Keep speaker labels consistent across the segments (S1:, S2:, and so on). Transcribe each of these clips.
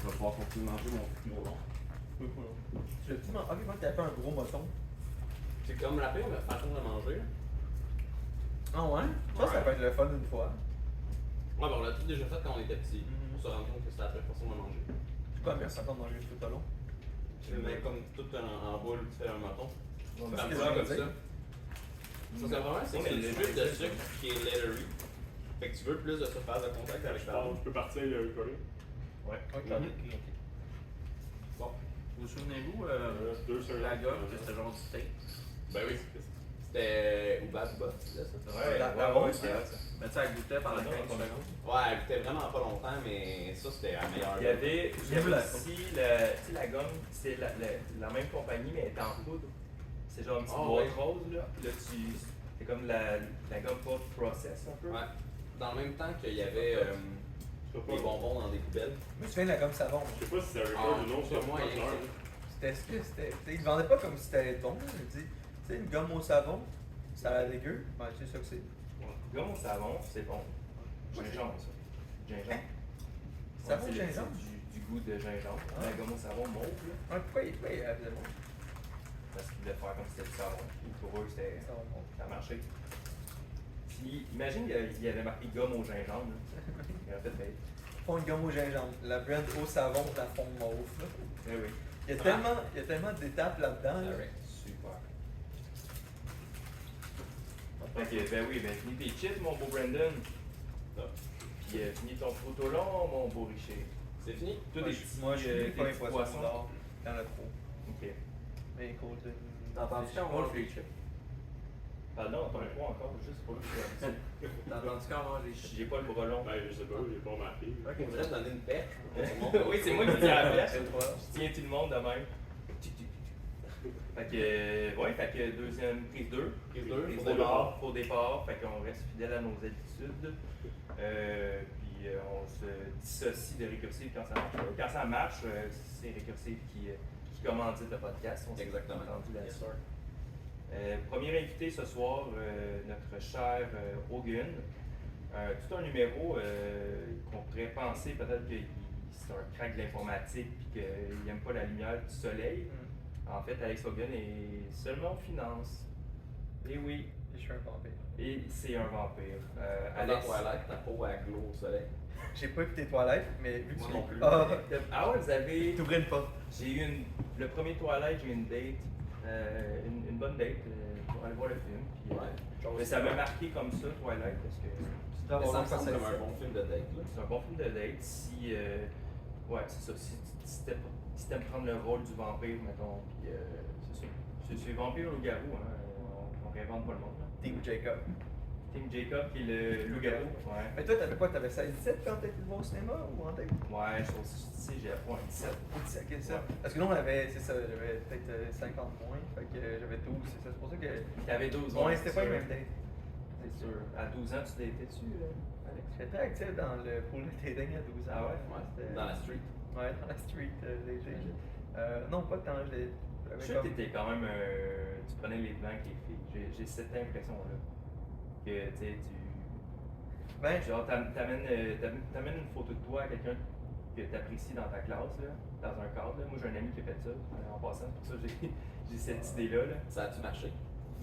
S1: Je vais pouvoir continuer de manger mon gros long.
S2: Tu m'as. Ok, moi, t'avais fait un gros moton.
S1: C'est comme la pire façon de manger.
S2: Ah ouais? Ça peut être le fun une fois.
S1: Ouais, ben on l'a tout déjà fait quand on était petit.
S2: Mhm.
S1: On se rend compte que c'était la pire façon de manger.
S2: C'est quoi la meilleure façon de manger tout au long?
S1: Tu le mets comme tout en boule, tu fais un mâton.
S2: C'est
S1: Comme
S2: ce que
S1: ça,
S2: je
S1: comme
S2: veux
S1: ça.
S2: dire.
S1: Ça, c'est vraiment, c'est
S3: Ouais,
S1: une
S3: mais
S1: suite de sucre qui est leathery. Fait que tu veux plus de surface de contact avec ta langue.
S4: Je peux partir le coller.
S3: Ouais.
S2: Ok,
S1: Mhm.
S2: ok.
S1: Bon.
S5: Vous souvenez-vous,
S4: Deux secondes.
S5: la gomme, que c'était genre du steak?
S1: Ben oui. C'était Ouba Bouba, tu disais ça?
S3: Ouais,
S2: La
S3: ouais,
S2: rose,
S3: ouais, c'est vrai, ça.
S5: Mais tu sais, elle goûtait pendant 15 secondes.
S1: Ouais, elle goûtait vraiment pas longtemps, mais ça c'était la meilleure.
S3: Il y avait
S2: vu la-
S3: aussi la gomme, c'est la même compagnie, mais elle est en poudre. C'est genre une petite
S1: Oh,
S3: boîte
S1: ouais.
S3: rose, là. Là, c'est comme la gomme post-process, un peu.
S1: Ouais. Dans le même temps qu'il y avait
S4: Je sais
S1: des
S4: pas.
S1: bonbons dans des poubelles.
S2: Je me souviens de la gomme savon.
S4: Je sais pas si c'est un
S1: Ah,
S4: record ou non,
S1: c'est moi,
S2: C'était ce que c'était. Ils le vendaient pas comme si c'était bon. Je dis, tu sais, une gomme au savon, ça a l'air dégueu. Ben, c'est ça que c'est.
S3: Gomme au savon, c'est bon. Gingembre, ça. Gingembre.
S2: Savon
S3: Ouais,
S2: au
S3: c'est
S2: gingembre?
S3: du goût de gingembre.
S2: Ah.
S3: La gomme au savon mauve, là.
S2: Ouais, pourquoi il faisait bon?
S3: Parce qu'ils voulaient faire comme si c'était du savon. Puis pour eux,
S2: Ça va bon.
S3: ça marchait. Puis, imagine qu'il y avait marqué gomme au gingembre, là. Il aurait fait bête.
S2: Fond de gomme au gingembre. La brand au savon, la fond mauve.
S3: Eh oui.
S2: Il y a tellement d'étapes là-dedans. Là.
S3: Super. Fait que, ben oui, ben finis tes chips, mon beau Brandon.
S1: Ça.
S3: Puis finis ton fruit au long, mon beau Richer.
S1: C'est fini?
S3: Toi, des petits,
S2: Moi, je
S3: des
S2: suis pas un
S3: petits
S2: poisson d'or. Il y en a trop.
S3: Ok.
S2: Mais Golden.
S5: T'as entendu quand on mange les chips?
S3: Pardon, t'en as pas encore, juste pour le faire.
S5: T'as entendu quand on mange les chips?
S3: J'ai pas le bras long.
S4: Ben, je sais pas, j'ai pas remarqué.
S1: On voudrait te donner une perche pour que tout le monde-
S3: Oui, c'est moi qui tiens la flèche.
S2: C'est toi.
S3: Je tiens tout le monde de même. Fait que, ouais, fait que deuxième prise 2.
S1: Prise deux,
S3: Prise
S1: pour
S3: au
S1: départ.
S3: départ, pour départ. Fait qu'on reste fidèle à nos habitudes. Puis on se dissocie de récursif quand ça marche pas. Quand ça marche, c'est récursif qui commandite le podcast. On s'est
S1: Exactement.
S3: entendu
S1: Yes,
S3: là-dessus.
S1: sir.
S3: Premier invité ce soir, notre cher Hogan. Tout un numéro qu'on pourrait penser peut-être que c'est un crack de l'informatique et qu'il n'aime pas la lumière du soleil. En fait, Alex Hogan est seulement en finance. Et oui,
S2: Je suis un vampire.
S3: et c'est un vampire.
S1: Alex, Twilight, ta peau à glow au soleil.
S2: J'ai pas écouté Toilette, mais vu que
S1: Moi
S2: tu
S1: non plus.
S2: Ah,
S3: ouais, vous avez.
S2: t'ouvrais une porte.
S3: J'ai eu le premier Twilight, j'ai eu une date, une bonne date pour aller voir le film. Puis, mais ça m'a marqué comme ça, Twilight, parce que
S2: Tu dois
S1: Mais ça
S2: avoir
S1: me semble
S2: un
S1: comme un bon film de date. Là.
S3: c'est un bon film de date. Si, ouais, c'est ça. Si t'aimes prendre le rôle du vampire, mettons, puis c'est ça. C'est vampire loup-garou, hein. On réinvente pas le monde. Là.
S2: Team Jacob.
S3: Tim Jacob, qui est le loup-garou. Ouais.
S2: Mais toi, t'avais quoi? T'avais 16-17 quand t'étais le au cinéma ou en tête?
S3: Ouais, je trouve aussi, j'ai appris un 17.
S2: 17, ok, ça.
S3: Ouais.
S2: Parce que nous, on avait, c'est ça, j'avais peut-être 50 moins, fait que j'avais 12, c'est ça. C'est pour ça que.
S3: T'avais 12 ans.
S2: Ouais, c'était pas
S3: c'est
S2: les
S3: sûr.
S2: mêmes dates.
S3: C'est sûr. À 12 ans, tu datais-tu, Alex?
S2: J'étais très actif dans le pool de dating à 12 ans.
S3: Ah ouais?
S2: c'était-
S1: Dans la street.
S2: Ouais, dans la street, léger. Non, pas tant,
S3: Je sais que t'étais quand même. Tu prenais les devants avec les filles. J'ai cette impression-là. Que, tu sais,
S2: Ben,
S3: genre, t'amènes une photo de toi à quelqu'un que t'apprécies dans ta classe, là, dans un cadre. Là. Moi, j'ai un ami qui a fait ça, en passant. C'est pour ça que j'ai cette idée-là. Là.
S1: Ça a-tu marché?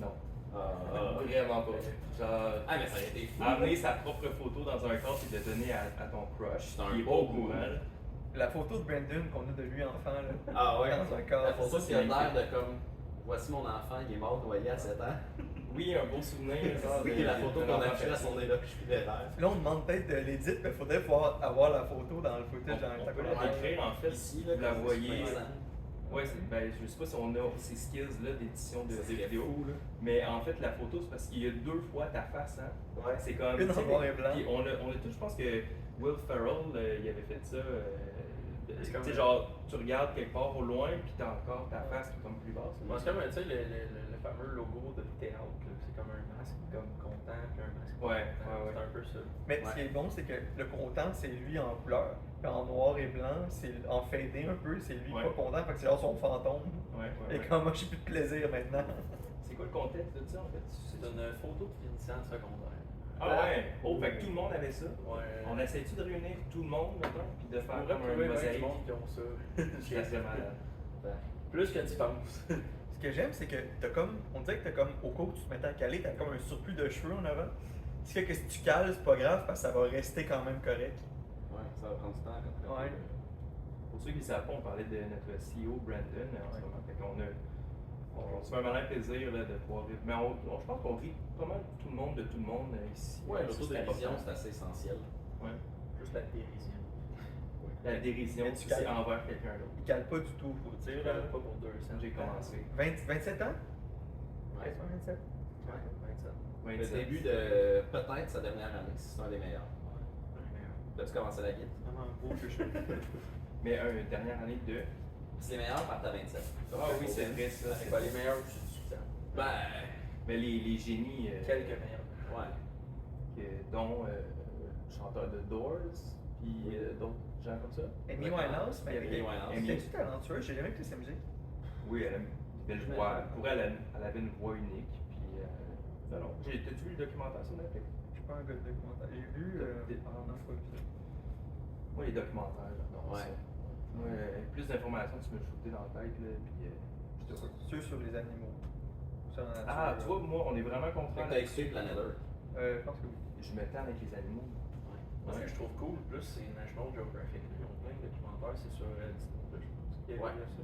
S3: Non.
S1: Ah,
S3: Vraiment pas. Genre,
S1: Ah, mais ça aurait été fou.
S3: amener sa propre photo dans un cadre et de donner à ton crush.
S1: C'est un
S3: qui est pas
S1: beau
S3: au courant.
S1: move.
S3: Là.
S2: la photo de Brandon qu'on a de lui enfant, là.
S1: Ah ouais?
S2: Dans un cadre.
S1: La photo,
S3: Ça,
S1: c'est
S3: c'est
S1: l'air de comme. Voici mon enfant, il est mort noyé à 7 ans.
S3: Oui, un beau souvenir. Genre,
S1: Oui,
S3: de-
S1: la photo
S3: d'un
S1: qu'on a
S3: enfant
S1: prise à son éloge littéraire.
S2: Là, on demande peut-être de l'édite, mais il faudrait pouvoir avoir la photo dans le footage.
S3: On peut l'écrire en fait.
S1: Ici, là,
S3: vous la
S1: comme
S3: voyez.
S1: c'est
S3: Ouais, ben, je sais pas si on a ces skills-là d'édition de
S1: Ça serait
S3: vidéo,
S1: fou, là.
S3: mais en fait, la photo, c'est parce qu'il y a deux fois ta face. Hein.
S1: Ouais.
S3: C'est comme.
S2: Une en
S3: tu sais,
S2: noir et blanc.
S3: Puis on a tous, je pense que Will Ferrell, il avait fait ça.
S5: C'est
S3: Tu
S5: comme
S3: sais,
S5: un-
S3: genre, tu regardes quelque part au loin, puis t'as encore ta face qui est comme plus basse.
S5: Bon, c'est comme, tu sais, le fameux logo de théâtre, là. C'est comme un masque comme content, puis un masque
S3: Ouais,
S5: content.
S3: ouais, ouais.
S5: C'est un peu ça.
S2: Mais ce qui est bon, c'est que le content, c'est lui en couleur. Puis en noir et blanc, c'est en fadé un peu, c'est lui
S3: Ouais.
S2: pas content, fait que c'est genre son fantôme.
S3: Ouais, ouais,
S2: Et
S3: ouais.
S2: comme moi, j'ai plus de plaisir maintenant.
S3: C'est quoi le contexte de ça en fait?
S5: C'est une photo de finissant de secondaire.
S3: Ah ouais! Oh, fait que tout le monde avait ça.
S5: Ouais.
S3: On essaie-tu de réunir tout le monde, mettons, puis de
S5: On
S3: faire
S5: pourrait
S3: comme
S5: trouver
S3: un
S5: bien du
S3: mosaïque?
S5: monde qui ont ça.
S3: Ça serait malade.
S5: Plus que tu penses.
S2: Ce que j'aime, c'est que t'as comme. On dirait que t'as comme. Au cas où tu te mettais à caler, t'as comme un surplus de cheveux en avant. Ce qui fait que si tu cales, c'est pas grave parce que ça va rester quand même correct.
S1: Ouais, ça va prendre du temps quand même.
S2: Ouais.
S3: Pour ceux qui ne savent pas, on parlait de notre CEO Brandon en ce moment. Fait qu'on a. On se fait un malin plaisir là, de pouvoir rire. Mais je pense qu'on rit pas mal tout le monde de tout le monde ici.
S1: Ouais,
S3: Ça, c'est
S1: l'autodérision,
S3: important.
S1: c'est assez essentiel.
S3: Ouais.
S5: Juste la dérision.
S3: La dérision,
S2: Mais tu
S3: c'est
S2: calmes.
S3: envers quelqu'un d'autre.
S2: Il cale pas du tout, faut
S5: Tu
S2: dire.
S5: sais, pas pour 200.
S3: J'ai commencé.
S2: 27 ans?
S1: Ouais.
S2: 27?
S5: Ouais, 27.
S1: Le
S3: 27.
S1: début de peut-être sa dernière année, si c'est un des meilleurs. As-tu commencé la guide?
S2: Vraiment beau que je
S3: Mais une dernière année de.
S1: C'est les meilleurs partent à 27.
S3: Ah oui, c'est vrai ça.
S5: C'est pas les meilleurs aussi du temps.
S1: Ben,
S3: Mais les génies.
S5: Quelques meilleurs.
S1: ouais.
S3: Dont chanteur de Doors, puis d'autres gens comme ça.
S2: Amy Winehouse, mais
S1: Amy Winehouse.
S2: elle était-tu talentueuse? J'ai jamais écouté sa musique.
S3: Oui, elle a une belle voix. Pour elle, elle avait une voix unique. Puis, non. T'as-tu vu le documentaire sur Netflix?
S2: Je suis pas un gars de documentaire. J'ai vu. Non, je pas vu ça.
S3: Moi, les documentaires, j'adore
S1: Ouais.
S3: ça. Moi, plus d'informations, tu me shooter dans la tête, là, puis je te vois.
S2: Ceux sur les animaux. Sur la nature,
S3: Ah, tu vois, moi, on est vraiment
S1: Fait
S3: contraint.
S1: que t'as écouté Planet Earth.
S2: Je pense que oui.
S3: Je me tends avec les animaux.
S5: Moi, ce que je trouve cool, plus, c'est National Geographic. Ils ont plein de documentaires, c'est sur Disney+, je pense qu'il y a
S1: Ouais.
S5: ça.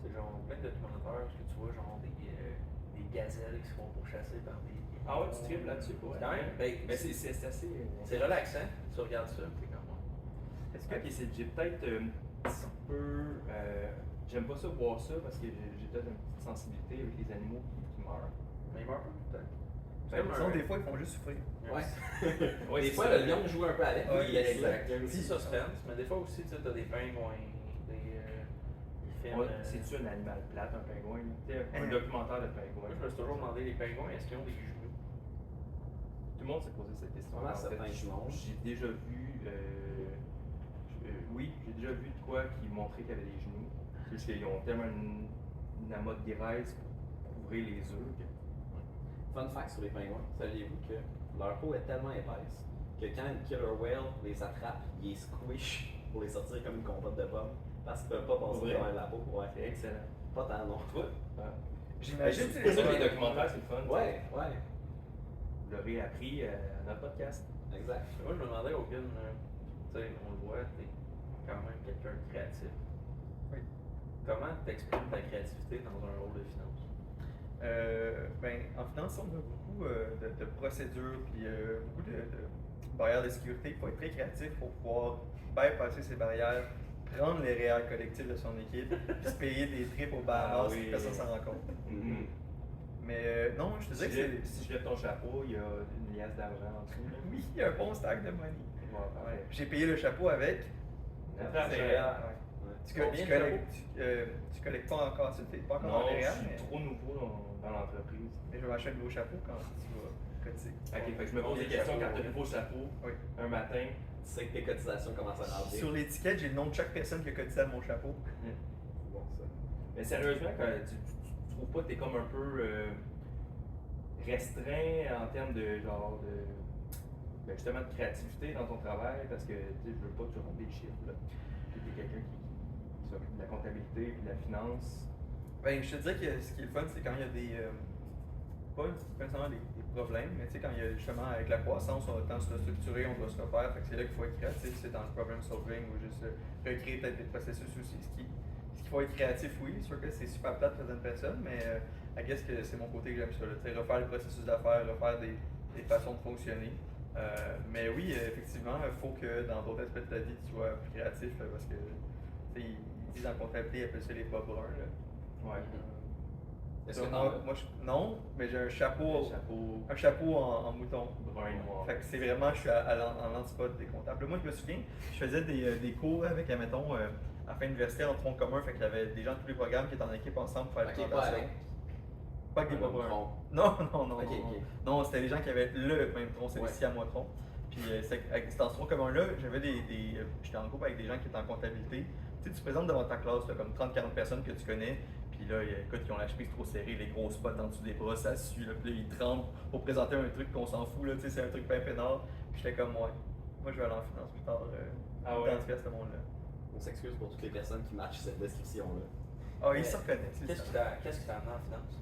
S5: C'est genre plein de documentaires où tu vois genre des gazelles qui se font pourchasser par des.
S3: Ah ouais, tu tripes là-dessus, pour
S5: C'est quand même. Ben,
S3: Mais c'est assez.
S5: c'est relaxant. Tu regardes ça, t'es comme moi.
S2: Est-ce que.
S3: Ok, j'ai peut-être un petit peu. J'aime pas ça voir ça parce que j'ai peut-être une petite sensibilité avec les animaux qui meurent.
S5: Mais ils meurent pas, peut-être.
S3: Ben,
S2: Sinon, des fois, ils font juste souffrir.
S1: Ouais.
S3: Ouais,
S1: Des
S3: c'est
S1: fois,
S3: ça.
S1: le lion joue un peu avec.
S2: Ouais,
S1: il laisse
S3: exact.
S1: ça.
S5: Il y a un petit suspense, mais des fois aussi, tu sais, t'as des pingouins, des films.
S3: Ouais, c'est-tu un animal plate, un pingouin? Tu sais, un
S2: Hein.
S3: documentaire de
S5: Moi,
S3: pingouin.
S5: je me suis toujours demandé, les pingouins, est-ce qu'ils ont des genoux?
S3: Tout le monde s'est posé cette question.
S1: Vraiment, certains jumeaux.
S3: J'ai déjà vu. Oui, j'ai déjà vu de quoi qui montrait qu'il y avait des genoux. C'est juste qu'ils ont tellement une amas de graisse pour couvrir les œufs.
S1: Fun fact sur les pingouins, saviez-vous que leur peau est tellement épaisse que quand une killer whale les attrape, ils les squish pour les sortir comme une compote de pommes parce qu'ils peuvent pas passer
S3: Vrai?
S1: dans la peau. Ouais.
S3: C'est excellent.
S1: Pas tant non.
S3: Tu vois?
S2: J'imagine
S3: C'est pour ça que les
S2: les
S3: documentaires, c'est le fun.
S1: Ouais, ouais,
S3: Vous l'aurez appris à notre podcast.
S1: exact.
S5: Moi, je me demandais, Hogan, tu sais, on le voit, t'es quand même quelqu'un de créatif.
S2: Oui.
S5: Comment t'exprimes ta créativité dans un rôle de finance?
S2: Ben, en finance, on a beaucoup de procédures puis beaucoup de barrières de sécurité. Il faut être très créatif pour pouvoir bypasser ces barrières, prendre les réels collectifs de son équipe, puis se payer des trips au Bahamas,
S3: Ah oui.
S2: puis personne s'en rend compte. Mais non, je te
S3: Si
S2: dirais
S3: je,
S2: que
S3: lève, si je lève ton chapeau, il y a une liasse d'argent en dessous. là.
S2: oui, il y a un bon stack de money.
S3: Ouais, parfait.
S2: J'ai payé le chapeau avec.
S3: Notre
S2: C'est
S3: argent.
S2: réel, ouais.
S1: Ouais.
S2: Tu collectes pas encore, tu pas encore
S3: Non,
S2: dans les
S3: je
S2: réels,
S3: suis
S2: mais,
S3: trop nouveau dans l'entreprise.
S2: mais je vais acheter un nouveau chapeau quand tu vas cotiser.
S3: Ok, fait que je me pose des
S5: Combien de
S3: questions quand
S5: chapeaux?
S3: tu as le nouveau chapeau
S2: Oui.
S3: un matin.
S1: Tu sais que tes cotisations commencent à rentrer.
S2: Sur l'étiquette, j'ai le nom de chaque personne qui a cotisé à mon chapeau.
S1: C'est bon ça.
S3: Mais sérieusement, quand tu trouves pas que t'es comme un peu restreint en termes de genre ben justement de créativité dans ton travail parce que tu sais, je veux pas que tu rentres des chiffres là. Tu es quelqu'un qui s'occupe de la comptabilité et de la finance.
S2: Ben, je te dirais que ce qui est le fun, c'est quand il y a des. Pas nécessairement des problèmes, mais tu sais, quand il y a justement avec la croissance, on a le temps de se structurer, on doit se refaire. Fait que c'est là qu'il faut être créatif, c'est dans le problem solving ou juste recréer peut-être des processus aussi. Ce qu'il faut être créatif, oui, c'est sûr que c'est super plate pour certaines personnes, mais I guess que c'est mon côté que j'aime ça. Tu sais, refaire les processus d'affaires, refaire des façons de fonctionner. Mais oui, effectivement, il faut que dans d'autres aspects de ta vie, tu sois plus créatif parce que tu sais, ils disent en comptabilité, ils appellent ça les pas bruns. Là.
S3: Ouais.
S1: Est-ce que
S2: Donc,
S1: t'en as?
S2: moi, non, mais j'ai un chapeau,
S3: Chapeau
S2: un chapeau en mouton.
S3: brun et noir.
S2: Fait que c'est vraiment, je suis en l'antipode des comptables. Moi, je me souviens, je faisais des cours avec, admettons, à la fin universitaire en tronc commun, fait qu'il y avait des gens de tous les programmes qui étaient en équipe ensemble pour faire les
S1: Ok, pas
S2: présentations.
S1: avec.
S2: Pas avec des
S1: un
S2: pas
S1: autre
S2: bruns.
S1: tronc.
S2: Non.
S1: Ok, ok.
S2: Non, c'était les gens qui avaient le même tronc, c'est
S1: Ouais.
S2: ici à moi tronc. Puis avec cet tronc commun-là, j'avais j'étais en groupe avec des gens qui étaient en comptabilité. Tu sais, tu te présentes devant ta classe, là, comme 30-40 personnes que tu connais, puis Puis là, écoute, ils ont la chemise trop serrée, les gros spots en dessous des bras, ça sue. Là, puis là, ils tremblent pour présenter un truc qu'on s'en fout. Là, tu sais, c'est un truc bien peinard. Puis j'étais comme, ouais, moi je vais aller en finance plus tard.
S3: Ah ouais?
S2: Identifier à ce monde-là.
S1: On s'excuse pour toutes les personnes qui matchent cette description-là.
S2: Ah, ils se reconnaissent.
S5: Qu'est-ce qui t'a amené en finance?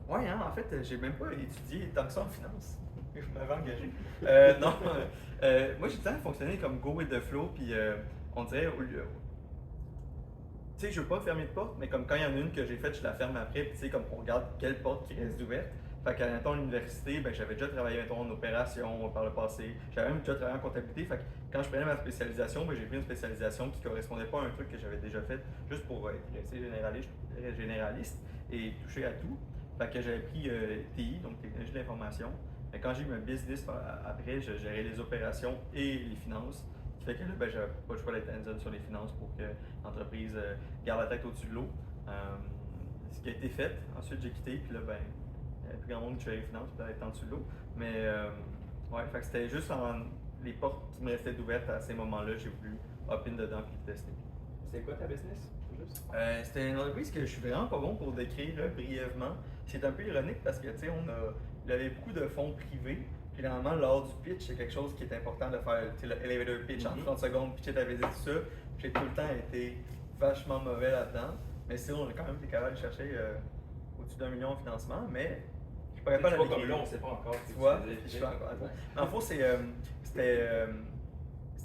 S2: Ouais, hein, en fait, j'ai même pas étudié tant que ça en finance. Je m'avais engagé. Non, moi j'ai tout le temps fonctionné comme go with the flow, puis on dirait, tu sais, je veux pas fermer de porte, mais comme quand il y en a une que j'ai faite, je la ferme après, puis tu sais, comme on regarde quelle porte qui reste ouverte. Fait qu'à l'université, ben, j'avais déjà travaillé en opération par le passé. J'avais même déjà travaillé en comptabilité. Fait que quand je prenais ma spécialisation, ben, j'ai pris une spécialisation qui correspondait pas à un truc que j'avais déjà fait, juste pour être resté généraliste et toucher à tout. Fait que j'avais pris TI, donc technologie de l'information. Mais quand j'ai eu ma business après, je gérais les opérations et les finances. Ce qui fait que là, ben, j'avais pas le choix d'être hands-on sur les finances pour que l'entreprise garde la tête au-dessus de l'eau. Ce qui a été fait. Ensuite, j'ai quitté, puis là, ben, il n'y avait plus grand monde qui gérait les finances, puis d'être en dessous de l'eau. Mais ouais, fait que c'était juste les portes qui me restaient ouvertes à ces moments-là, j'ai voulu hop-in dedans puis le tester.
S5: C'est quoi ta business? Juste?
S2: C'était une entreprise que je suis vraiment pas bon pour décrire brièvement. C'est un peu ironique parce que, tu sais, il y avait beaucoup de fonds privés. Puis, normalement, lors du pitch, c'est quelque chose qui est important de faire, tu sais, le elevator pitch en 30 secondes, pitcher ta visite, tout ça. J'ai tout le temps été vachement mauvais là-dedans. Mais sinon, on a quand même été capable de chercher au-dessus d'1 million en financement, mais je pourrais pas la décrire.
S3: Comme là, on sait pas encore.
S2: Tu vois, je suis encore. En fond, c'était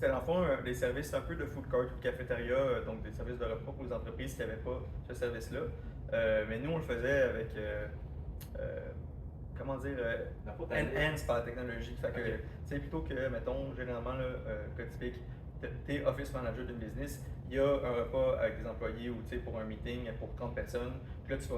S2: dans le fond des services un peu de food court ou de cafétéria, donc des services de repas pour les entreprises qui n'avaient pas ce service-là. Mais nous, on le faisait avec, comment dire, enhanced par la technologie. Fait que, tu sais, plutôt que, mettons, généralement, cas typique, tu es office manager d'une business, il y a un repas avec des employés ou tu sais, pour un meeting pour 30 personnes, puis là, tu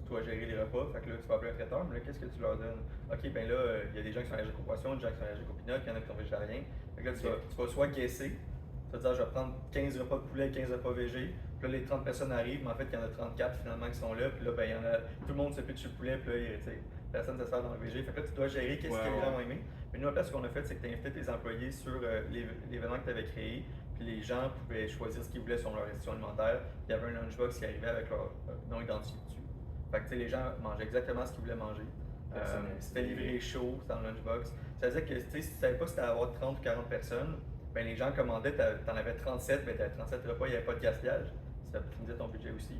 S2: dois gérer les repas, fait que là, tu vas appeler un traiteur, mais là, qu'est-ce que tu leur donnes? Ok, ben là, il y a des gens qui sont allergiques aux poissons, des gens qui sont allergiques aux peanuts, il y en a qui sont végétariens. Fait que là, tu vas soit guesser, tu vas dire, je vais prendre 15 repas de poulet, 15 repas végés, puis là, les 30 personnes arrivent, mais en fait, il y en a 34 finalement qui sont là, puis là, ben, il y en a, tout le monde se pitche le poulet, puis là, tu sais, personne ne se sert dans le végé. Fait que là, tu dois gérer qu'est-ce que les gens ont aimé. Mais nous, après, ce qu'on a fait, c'est que tu as invité tes employés sur l'événement que tu avais créé. Puis les gens pouvaient choisir ce qu'ils voulaient sur leur restriction alimentaire. Il y avait un lunchbox qui arrivait avec leur nom identifié dessus. Fait que les gens mangeaient exactement ce qu'ils voulaient manger. C'était livré chaud, c'était dans le lunchbox. Ça veut dire que si tu ne savais pas si tu allais avoir 30 ou 40 personnes, ben les gens commandaient, tu en avais 37, mais tu avais 37 repas, il n'y avait pas de gaspillage. Ça optimisait ton budget aussi.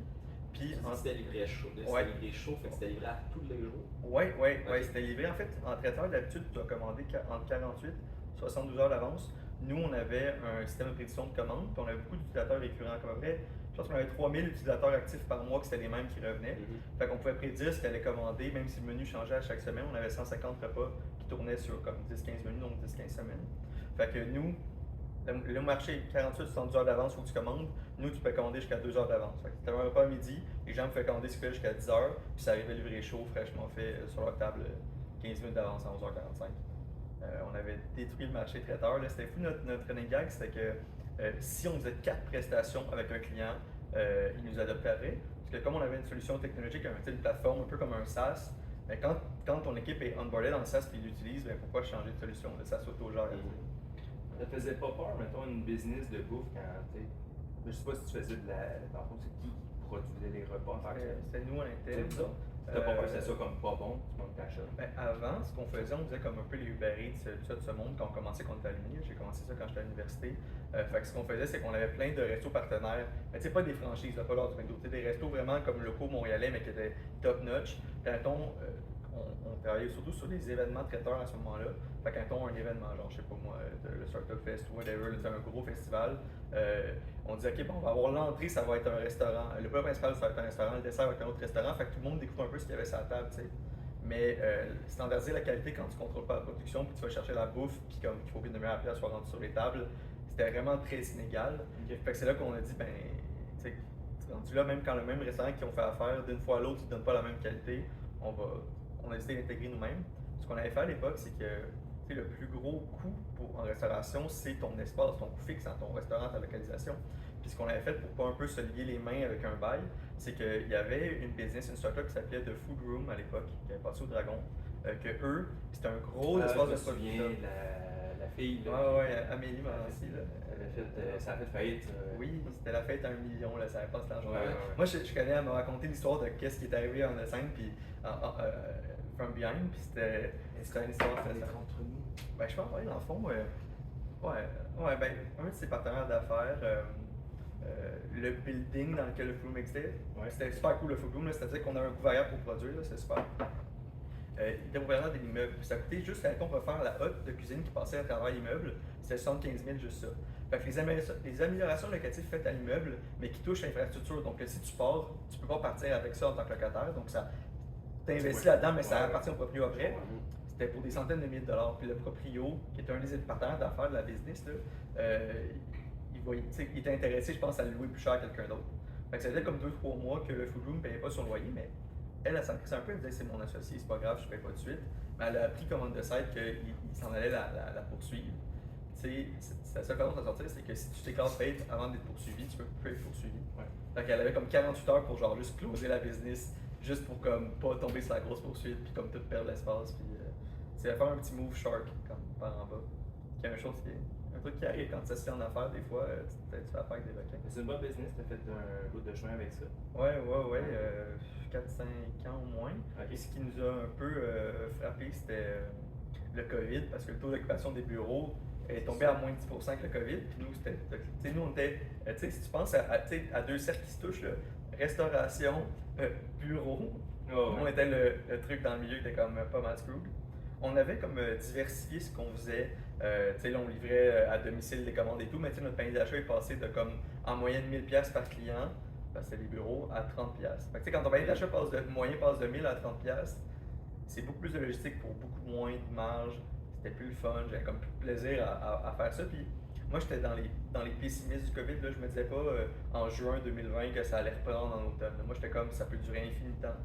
S2: Puis
S1: c'était livré chaud. C'était livré chaud, fait que c'était livré à tous les jours.
S2: Oui, c'était livré. En fait, en traiteur, d'habitude, tu dois commander entre 48 et 72 heures d'avance. Nous, on avait un système de prédiction de commande, puis on avait beaucoup d'utilisateurs récurrents. Comme après, je pense qu'on avait 3000 utilisateurs actifs par mois, que c'était les mêmes qui revenaient. Fait qu'on pouvait prédire ce qu'ils allaient commander, même si le menu changeait à chaque semaine. On avait 150 repas qui tournaient sur comme 10-15 menus, donc 10-15 semaines. Fait que nous, le marché, 48-72 heures d'avance, il faut que tu commandes. Nous, tu peux commander jusqu'à 2 heures d'avance. Fait que tu avais un repas à midi, les gens pouvaient commander ce qu'ils jusqu'à 10 heures, puis ça arrivait livré chaud, fraîchement fait, sur leur table, 15 minutes d'avance à 11h45. On avait détruit le marché traiteur. C'était fou notre running gag, c'était que si on faisait 4 prestations avec un client, il nous adoptait après. Parce que comme on avait une solution technologique, une plateforme un peu comme un SaaS, mais quand ton équipe est onboardée dans le SaaS et l'utilise, ben pourquoi changer de solution? Ça s'auto-gère.
S3: Ça te faisait pas peur, mettons, une business de bouffe quand tu sais. Je sais pas si tu faisais dans le fond, c'est qui produisait les repas en tant que
S2: C'était nous à l'intérieur.
S3: C'est ça. T'as pas pensé ça comme pas bon, tu manques ta shot.
S2: Ben, avant, ce qu'on faisait, on faisait comme un peu les Uber Eats, tout ça de ce monde, quand on commençait quand on était à l'Uni. J'ai commencé ça quand j'étais à l'université. Fait que ce qu'on faisait, c'est qu'on avait plein de restos partenaires. Mais tu sais, pas des franchises, là, pas l'ordre du McDo. Des restos vraiment comme locaux montréalais, mais qui étaient top-notch. Quand on travaillait surtout sur les événements traiteurs à ce moment-là. Fait quand on a un événement, genre, je sais pas moi, le Startup Fest ou whatever, c'est un gros festival, on dit, OK, bon, on va avoir l'entrée, ça va être un restaurant. Le plat principal, ça va être un restaurant, le dessert va être un autre restaurant. Fait que tout le monde découvre un peu ce qu'il y avait sur la table, tu sais. Mais standardiser la qualité quand tu contrôles pas la production, puis tu vas chercher la bouffe, puis comme il faut qu'une demi-heure après, elle soit rendue sur les tables, c'était vraiment très inégal. Fait que c'est là qu'on a dit, ben, tu sais, rendu là, même quand le même restaurant qui ont fait affaire, d'une fois à l'autre, ils ne donnent pas la même qualité, on a décidé d'intégrer nous-mêmes. Ce qu'on avait fait à l'époque, c'est que le plus gros coût en restauration, c'est ton espace, ton coût fixe dans ton restaurant, ta localisation. Puis ce qu'on avait fait pour pas un peu se lier les mains avec un bail, c'est qu'il y avait une startup qui s'appelait The Food Room à l'époque, qui avait passé au Dragon, que eux, c'était un gros espace de production.
S3: La fille. Là,
S2: Ouais, Amélie Morancy, là.
S3: Ça a fait faillite.
S2: Oui, c'était la fête à 1 million, là, ça avait pas cet argent.
S3: Ouais.
S2: Moi, je connais, elle m'a raconté l'histoire de qu'est-ce qui est arrivé en scène, puis from behind, puis c'était une histoire
S3: Elle est
S2: stressante.
S3: contre nous.
S2: Ben, je pense, ouais, dans le fond, ben, un de ses partenaires d'affaires, le building dans lequel le Flume existait,
S3: Ouais.
S2: c'était super cool le Flume, c'est-à-dire qu'on a un coût variable pour produire, là, c'est super. Il était propriétaire d'un immeuble, puis ça coûtait juste, on va faire la hotte de cuisine qui passait à travers l'immeuble, c'était 75 000 juste ça. Fait que les améliorations locatives faites à l'immeuble, mais qui touchent l'infrastructure, donc si tu pars, tu peux pas partir avec ça en tant que locataire, donc ça t'investis là-dedans, mais ça appartient au proprio après. C'était pour des centaines de milliers de dollars. Puis le proprio, qui est un des partenaires d'affaires de la business, là, il était intéressé, je pense, à le louer plus cher à quelqu'un d'autre. Fait que ça faisait comme 2-3 mois que le Food Room ne payait pas son loyer, mais elle s'en crissait un peu, elle disait c'est mon associé, c'est pas grave, je ne paye pas tout de suite. Mais elle a appris comme on décide qu'il s'en allait la poursuivre. Tu sais, la seule façon de s'en sortir, c'est que si tu t'éclates paid avant d'être poursuivi, tu peux plus être poursuivi.
S3: Ouais.
S2: Fait qu'elle avait comme 48 heures pour genre juste closer la business, juste pour comme pas tomber sur la grosse poursuite, puis comme tout perdre l'espace. Puis c'est faire un petit move shark comme par en bas. Qui est un truc qui arrive quand tu t'assieds en affaires, des fois, tu fais affaire avec des requins.
S3: Mais c'est une bonne business, t'as fait un bout de chemin avec ça.
S2: Ouais, 4-5 ans au moins.
S3: Ok.
S2: Et ce qui nous a un peu frappé, c'était le COVID, parce que le taux d'occupation des bureaux est tombé à moins de 10% avec le COVID. Puis nous, on était, si tu penses à deux cercles qui se touchent, là, restauration, bureau, on était le truc dans le milieu qui était comme pas mal screwed. On avait comme diversifié ce qu'on faisait. Là, on livrait à domicile des commandes et tout, mais notre panier d'achat est passé de comme en moyenne 1000$ par client, parce que c'était les bureaux, à 30$. Fait que, quand ton panier d'achat moyen passe de 1000 à 30$, c'est beaucoup plus de logistique pour beaucoup moins de marge. C'était plus le fun, j'avais comme plus de plaisir à faire ça. Puis moi, j'étais dans les pessimistes du COVID. Là, je me disais pas en juin 2020 que ça allait reprendre en automne. Moi, j'étais comme ça peut durer infini de temps.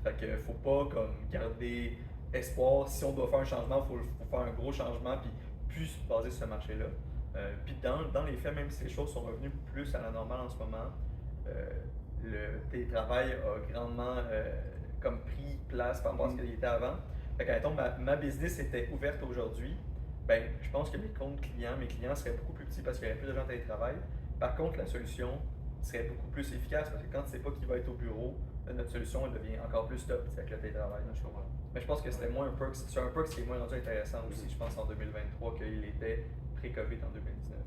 S2: Fait que faut pas comme garder espoir. Si on doit faire un changement, faut faire un gros changement puis plus se baser sur ce marché-là. Puis dans les faits, même si les choses sont revenues plus à la normale en ce moment, le télétravail a grandement comme pris place par rapport à ce qu'il était avant. Fait que, ma business était ouverte aujourd'hui, ben, je pense que mes clients seraient beaucoup plus petits parce qu'il y aurait plus de gens en télétravail. Par contre, la solution serait beaucoup plus efficace parce que quand tu sais pas qui va être au bureau, notre solution elle devient encore plus top avec le télétravail.
S3: Je comprends.
S2: Mais je pense que c'était moins un perk. C'est un perk qui est moins rendu intéressant aussi, je pense, en 2023 qu'il était pré-COVID en 2019.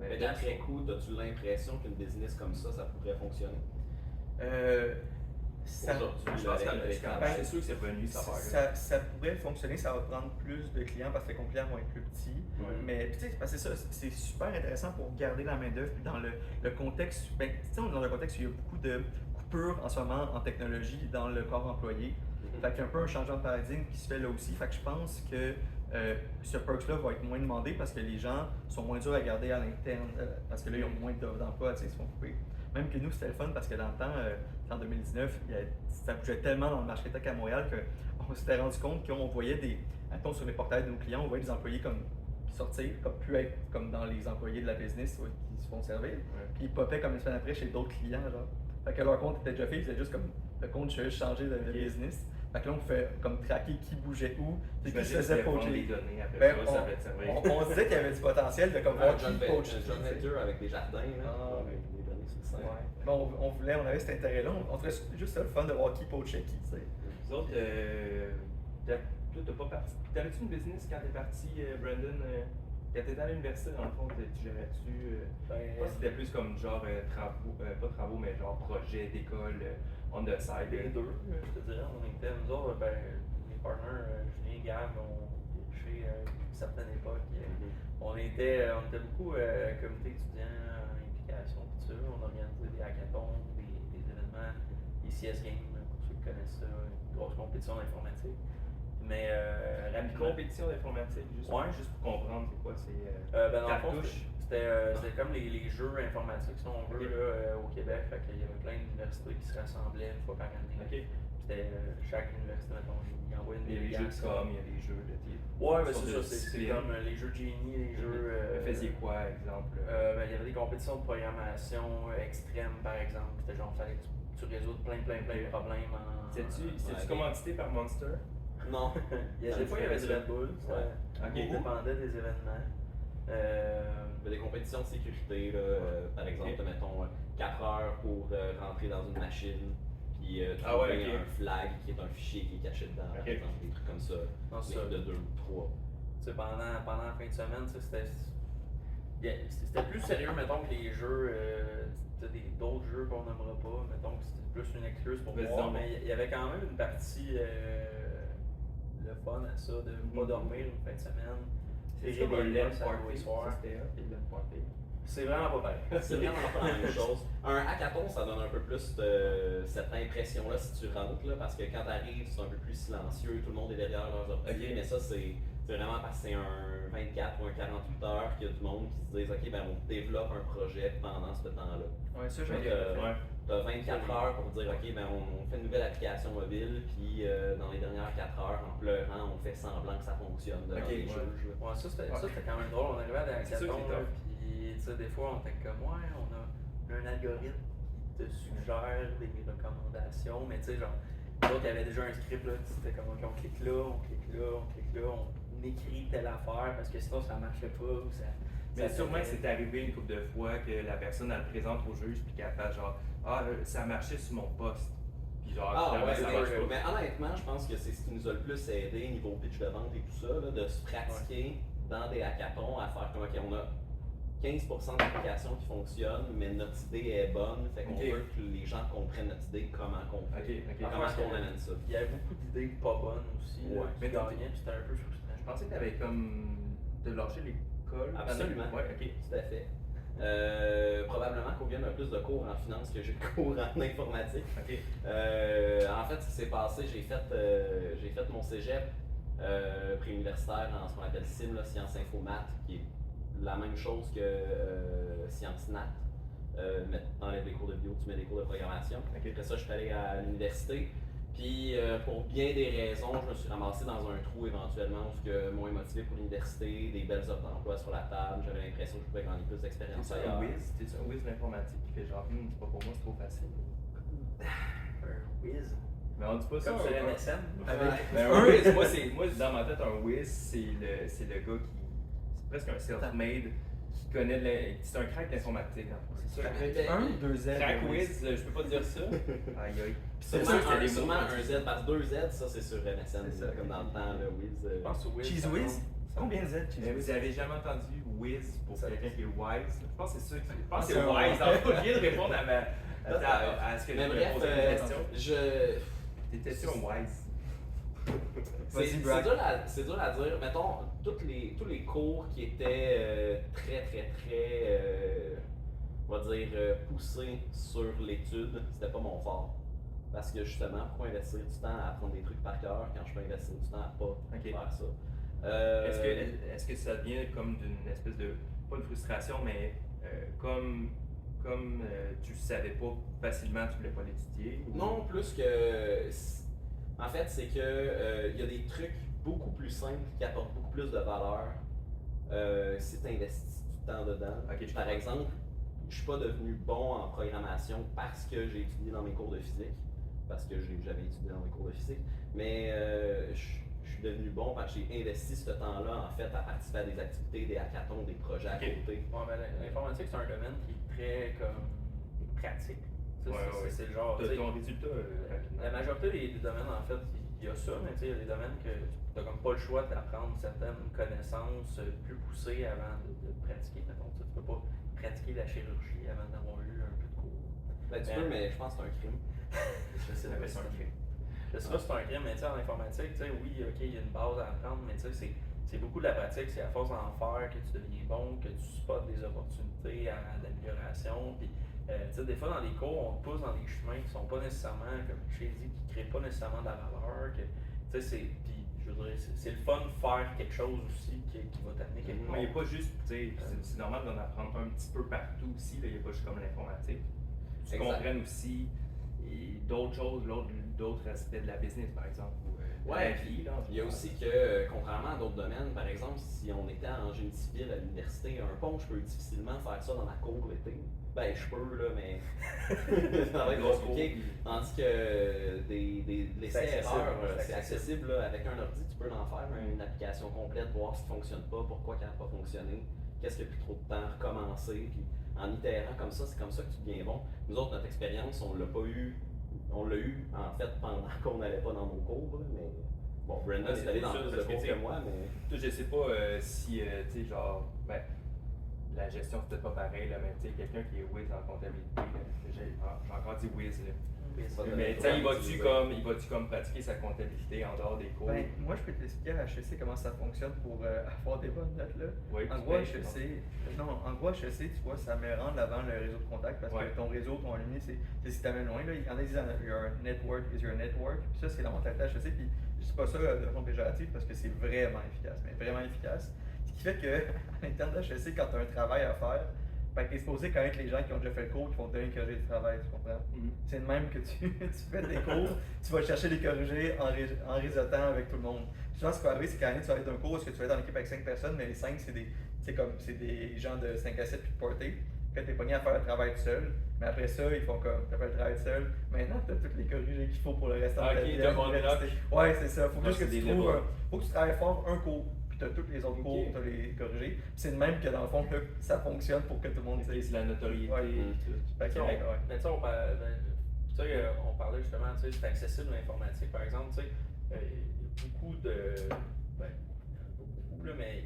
S1: Mais d'après coup, as-tu l'impression qu'une business comme ça pourrait fonctionner? Aujourd'hui,
S3: Je pense
S1: avec
S3: que
S1: le
S3: c'est sûr que c'est revenu, ça
S2: ça pourrait fonctionner, ça va prendre plus de clients parce que les clients vont être plus petits.
S3: Ouais.
S2: Mais tu sais, parce que c'est ça, c'est super intéressant pour garder la main-d'œuvre. Puis dans le contexte, ben, tu sais, on est dans un contexte où il y a beaucoup de coupures en ce moment en technologie dans le corps employé. Fait qu'il y a un peu un changement de paradigme qui se fait là aussi. Fait que je pense que ce perk-là va être moins demandé parce que les gens sont moins durs à garder à l'interne parce que là, ils ont moins d'offres d'emploi, tu sais, ils se font couper. Même que nous, c'était le fun parce que dans le temps, en 2019, ça bougeait tellement dans le marché tech à Montréal qu'on s'était rendu compte qu'on voyait attends, sur les portails de nos clients, on voyait des employés qui sortaient, comme plus être comme dans les employés de la business qui se font servir. Puis ils popaient comme une semaine après chez d'autres clients, genre. Fait que leur compte était déjà fait, ils faisaient juste comme le compte juste changé de business. Fait que là, on fait comme traquer qui bougeait où, qui se faisait poacher.
S3: des données après
S2: Ben,
S3: ça va te servir.
S2: on disait qu'il y avait du potentiel de comme voir qui poach.
S1: John Venture avec des jardins, là.
S2: Ah,
S1: Ouais, des données sur le site.
S2: Ouais. Bon, on avait cet intérêt-là, on trouvait juste ça le fun de voir qui poachait qui, tu sais.
S3: Vous autres, toi, t'as pas parti. T'avais-tu une business quand t'es parti, Brandon? Quand t'étais à l'université, dans le fond, tu gérais-tu. Moi, c'était plus comme genre travaux, pas travaux, mais genre projet d'école, on the side.
S5: Les deux, je te dirais, on était, nous autres, les partners, Julien et Gab, ont dirigé à une certaine époque. On était beaucoup comité étudiant, implication, tout ça. On organisait des hackathons, des événements, ICS Games, pour ceux qui connaissent ça, une grosse compétition d'informatique. Mais
S3: Une
S5: rapidement.
S3: compétition d'informatique, juste pour comprendre c'est quoi, c'est.
S5: Dans le fond,
S3: cartouche.
S5: c'était comme les jeux informatiques, si on veut,
S3: Ok.
S5: là, au Québec. Fait qu'il y avait plein d'universités qui se rassemblaient une fois par année.
S3: Ok.
S5: C'était chaque université, mettons, il envoyait une
S3: Il y a les jeux de
S5: délégation.
S3: com, il y a les jeux de type.
S5: Ouais, mais
S3: Sur
S5: c'est
S3: de
S5: ça, c'est
S3: discipline.
S5: comme les jeux Genie, les jeux.
S3: Vous faisiez quoi, exemple?
S5: Il y avait des compétitions de programmation extrêmes, par exemple. C'était genre, fallait que tu résoudres plein de problèmes en.
S3: C'était-tu
S1: ouais.
S3: commandité par Monster?
S1: Non.
S5: Des fois, il y avait du Red Bull.
S1: Ouais.
S5: Ça dépendait des événements.
S1: Il y avait des compétitions de sécurité, là, par exemple, mettons 4 heures pour rentrer dans une machine, puis trouver un flag qui est un fichier qui est caché dedans, par exemple, des trucs comme ça,
S5: Non, ça.
S1: de 2 ou 3.
S5: Tu sais, pendant la fin de semaine, tu sais, c'était plus sérieux, mettons, que les jeux, d'autres jeux qu'on n'aimera pas, mettons que c'était plus une excuse pour voir, mais il y avait quand même une partie, le fun à ça, de ne pas dormir une fin de semaine.
S3: C'est comme un LAN party.
S5: C'est vraiment pas pareil.
S1: C'est vraiment pas la même chose. Un hackathon, ça donne un peu plus cette impression-là si tu rentres, là, parce que quand tu arrives, c'est un peu plus silencieux, tout le monde est derrière leurs ordi, mais ça, c'est vraiment parce que c'est un 24 ou un 48 heures qu'il y a du monde qui se disent ok, ben on développe un projet pendant ce temps-là.
S2: Ouais, ça, j'ai
S1: Tu as 24 heures pour dire ok, ben on fait une nouvelle application mobile, puis dans les dernières 4 heures, en pleurant, on fait semblant que ça fonctionne devant les juges.
S5: Ouais, ça c'était quand même drôle. On arrivait à des hackathons, puis tu sais, des fois on était comme ouais, on a un algorithme qui te suggère des recommandations, mais tu sais, genre, l'autre il y avait déjà un script là, c'était comme ok, on clique là, on clique là, on clique là, on écrit telle affaire parce que sinon ça marchait pas ou ça.
S3: Mais sûrement que c'est arrivé une couple de fois que la personne elle présente au juge puis qu'elle fait genre ah ça a marché sur mon poste. Puis genre ça marche pas.
S1: Mais honnêtement, je pense que c'est ce qui nous a le plus aidé niveau pitch de vente et tout ça, là, de se pratiquer dans des hackathons à faire comme ok, on a 15% d'applications qui fonctionnent, mais notre idée est bonne, fait qu'on veut que les gens comprennent notre idée, comment qu'on fait, comment est-ce qu'on amène ça.
S5: Il y avait beaucoup d'idées pas bonnes aussi,
S1: mais
S5: qui gagnaient, puis c'était un peu frustrant.
S3: Je pensais que tu avais comme de lâcher l'école.
S1: Absolument, tout à fait. Probablement qu'on vienne un plus de cours en finance que j'ai de cours en informatique. En fait, ce qui s'est passé, j'ai fait mon cégep préuniversitaire en ce qu'on appelle SIM, là, Sciences Info Maths, qui est la même chose que Sciences Nat. T'enlèves les cours de bio, tu mets des cours de programmation. Après ça, je suis allé à l'université. Puis pour bien des raisons, je me suis ramassé dans un trou éventuellement où je suis moins motivé pour l'université, des belles offres d'emploi sur la table, j'avais l'impression que je pouvais gagner plus d'expérience ailleurs.
S3: T'es-tu un whiz d'informatique qui fait genre c'est pas pour moi, c'est trop facile.
S5: Un whiz.
S3: Mais on dit pas ça.
S5: Comme sur MSN.
S3: Un whiz, moi dans ma tête un whiz c'est le gars qui c'est presque un self-made qui connaît c'est un crack d'informatique en fait. C'est ça.
S2: Un ou deux Z.
S3: Crack whiz, je peux pas dire ça. Aïe aïe.
S1: Sûrement un Z, parce que 2 Z, ça c'est sur MSN, comme dans le temps, le Wiz.
S5: Je pense au whiz.
S2: Cheese Whiz? Combien de Z?
S3: Mais vous avez jamais entendu whiz pour quelqu'un qui est wise? Je pense que c'est ça. Je pense que
S2: c'est
S3: c'est wise. En fait, je viens de répondre à ce que
S1: Mais
S3: tu m'as
S1: bref,
S3: posé la question. T'étais-tu un wise?
S1: C'est dur à dire. Mettons, tous les cours qui étaient très, on va dire, poussés sur l'étude, c'était pas mon fort. Parce que justement, pourquoi investir du temps à apprendre des trucs par cœur quand je peux investir du temps à pas faire ça?
S3: Est-ce que ça devient comme d'une espèce de, pas de frustration, mais comme tu savais pas facilement, tu voulais pas l'étudier?
S1: Non, plus que. En fait, c'est que y a des trucs beaucoup plus simples qui apportent beaucoup plus de valeur si tu investis du temps dedans. Par exemple, je suis pas devenu bon en programmation parce que j'ai étudié dans mes cours de physique, parce que j'avais étudié dans mes cours de physique, mais je suis devenu bon parce que j'ai investi ce temps-là en fait à participer à des activités, des hackathons, des projets à côté.
S5: Ouais, mais l'informatique c'est un domaine qui est très comme pratique. C'est le genre.
S3: Ton résultat
S5: la majorité des domaines en fait, il y a ça, mais il y a des domaines que tu n'as comme pas le choix d'apprendre certaines connaissances plus poussées avant de pratiquer. Mettons, tu peux pas pratiquer la chirurgie avant d'avoir eu un peu de cours.
S1: Ben, tu peux, mais je pense que c'est un crime.
S5: Je sais pas si c'est un crime. Je sais pas si c'est un crime, mais en informatique, oui, ok, il y a une base à apprendre, mais c'est beaucoup de la pratique, c'est à force d'en faire que tu deviens bon, que tu spots des opportunités d'amélioration. Puis, des fois dans les cours, on te pousse dans des chemins qui sont pas nécessairement, comme je l'ai dit, qui créent pas nécessairement de la valeur. C'est le fun de faire quelque chose aussi qui va t'amener quelque part.
S3: Mais il n'y a pas juste, c'est normal d'en apprendre un petit peu partout aussi, il n'y a pas juste comme l'informatique. Tu comprennes aussi d'autres choses, d'autres aspects de la business par exemple.
S1: Ouais,
S3: la vie. Là, en
S1: il y a
S3: général.
S1: aussi que, contrairement à d'autres domaines, par exemple, si on était en génie civil à l'université, un pont, je peux difficilement faire ça dans ma cour l'été. Ben, je peux, là, mais ça va être
S3: Grosse
S1: compliqué.
S3: cour.
S1: Tandis que des
S5: C'est accessible,
S1: essais-erreurs,
S5: c'est
S1: c'est accessible. Là, avec un ordi, tu peux en faire une application complète, voir si ça ne fonctionne pas, pourquoi ça n'a pas fonctionné, qu'est-ce qui a pris trop de temps, recommencer. Puis en itérant comme ça, c'est comme ça que tu deviens bon. Nous autres, notre expérience, on l'a pas eu. On l'a eu, en fait, pendant qu'on n'allait pas dans nos cours, là, mais bon, Brandon
S3: Ouais,
S1: est allé dans
S3: c'est
S1: plus
S3: ça,
S1: de
S3: parce que,
S1: cours
S3: tu
S1: que
S3: sais,
S1: moi, mais...
S3: Toi, je sais pas si, tu sais, genre, ben, la gestion c'est peut-être pas pareil, là, mais tu sais, quelqu'un qui est whiz en comptabilité, là, j'ai encore dit whiz, là.
S1: Pas de-
S3: Mais tu sais, il va-tu comme pratiquer sa comptabilité en dehors des cours?
S2: Ben, moi, je peux t'expliquer à HEC comment ça fonctionne pour avoir des bonnes notes. Là.
S3: Oui,
S2: En
S3: tu
S2: gros,
S3: payes,
S2: en gros, HEC, tu vois, ça met rend de l'avant le réseau de contact parce
S3: Ouais.
S2: que ton réseau, ton alumni, c'est si t'amènes loin. Là. Il y en a qui disent your network is your network. Puis ça, c'est la mentalité HEC. Puis je dis pas ça de façon péjorative parce que c'est vraiment efficace, mais vraiment efficace. Ce qui fait que, à l'interne d'HEC, quand tu as un travail à faire, fait que t'es supposé connaître les gens qui ont déjà fait le cours, qui vont te donner une corrigée de travail, tu comprends?
S3: Mhm.
S2: C'est de même que tu fais des cours, tu vas chercher les corrigés en réseautant avec tout le monde. Souvent, ce qui va arriver, c'est qu'à l'année, tu vas aller d'un cours, est-ce que tu vas être dans l'équipe avec 5 personnes, mais les 5, c'est des gens de 5 à 7 puis de portée. Fait que t'es pogné à faire le travail tout seul, mais après ça, ils font comme, t'as fait le travail tout seul, maintenant t'as toutes les corrigés qu'il faut pour le restant de ta
S3: Ok,
S2: vie.
S3: t'as
S2: à
S3: bon
S2: l'université.
S3: bloc.
S2: Ouais, c'est ça. Faut
S3: Ouais,
S2: juste que
S3: c'est
S2: tu
S3: des
S2: trouves,
S3: levels.
S2: faut que tu travailles fort un cours, puis t'as tous les autres
S3: Ok.
S2: cours, t'as les corrigés. Puis c'est de même que dans le fond, là, ça fonctionne pour que tout le monde
S3: Ok,
S2: sait.
S3: c'est la notoriété
S2: Ouais.
S3: et tout.
S2: Fait que,
S5: Tu sais,
S2: ouais.
S5: mais tu sais, on parlait justement, tu sais, c'est accessible l'informatique. Par exemple, tu sais, il y a beaucoup de. Ben, il y en a pas beaucoup, là, mais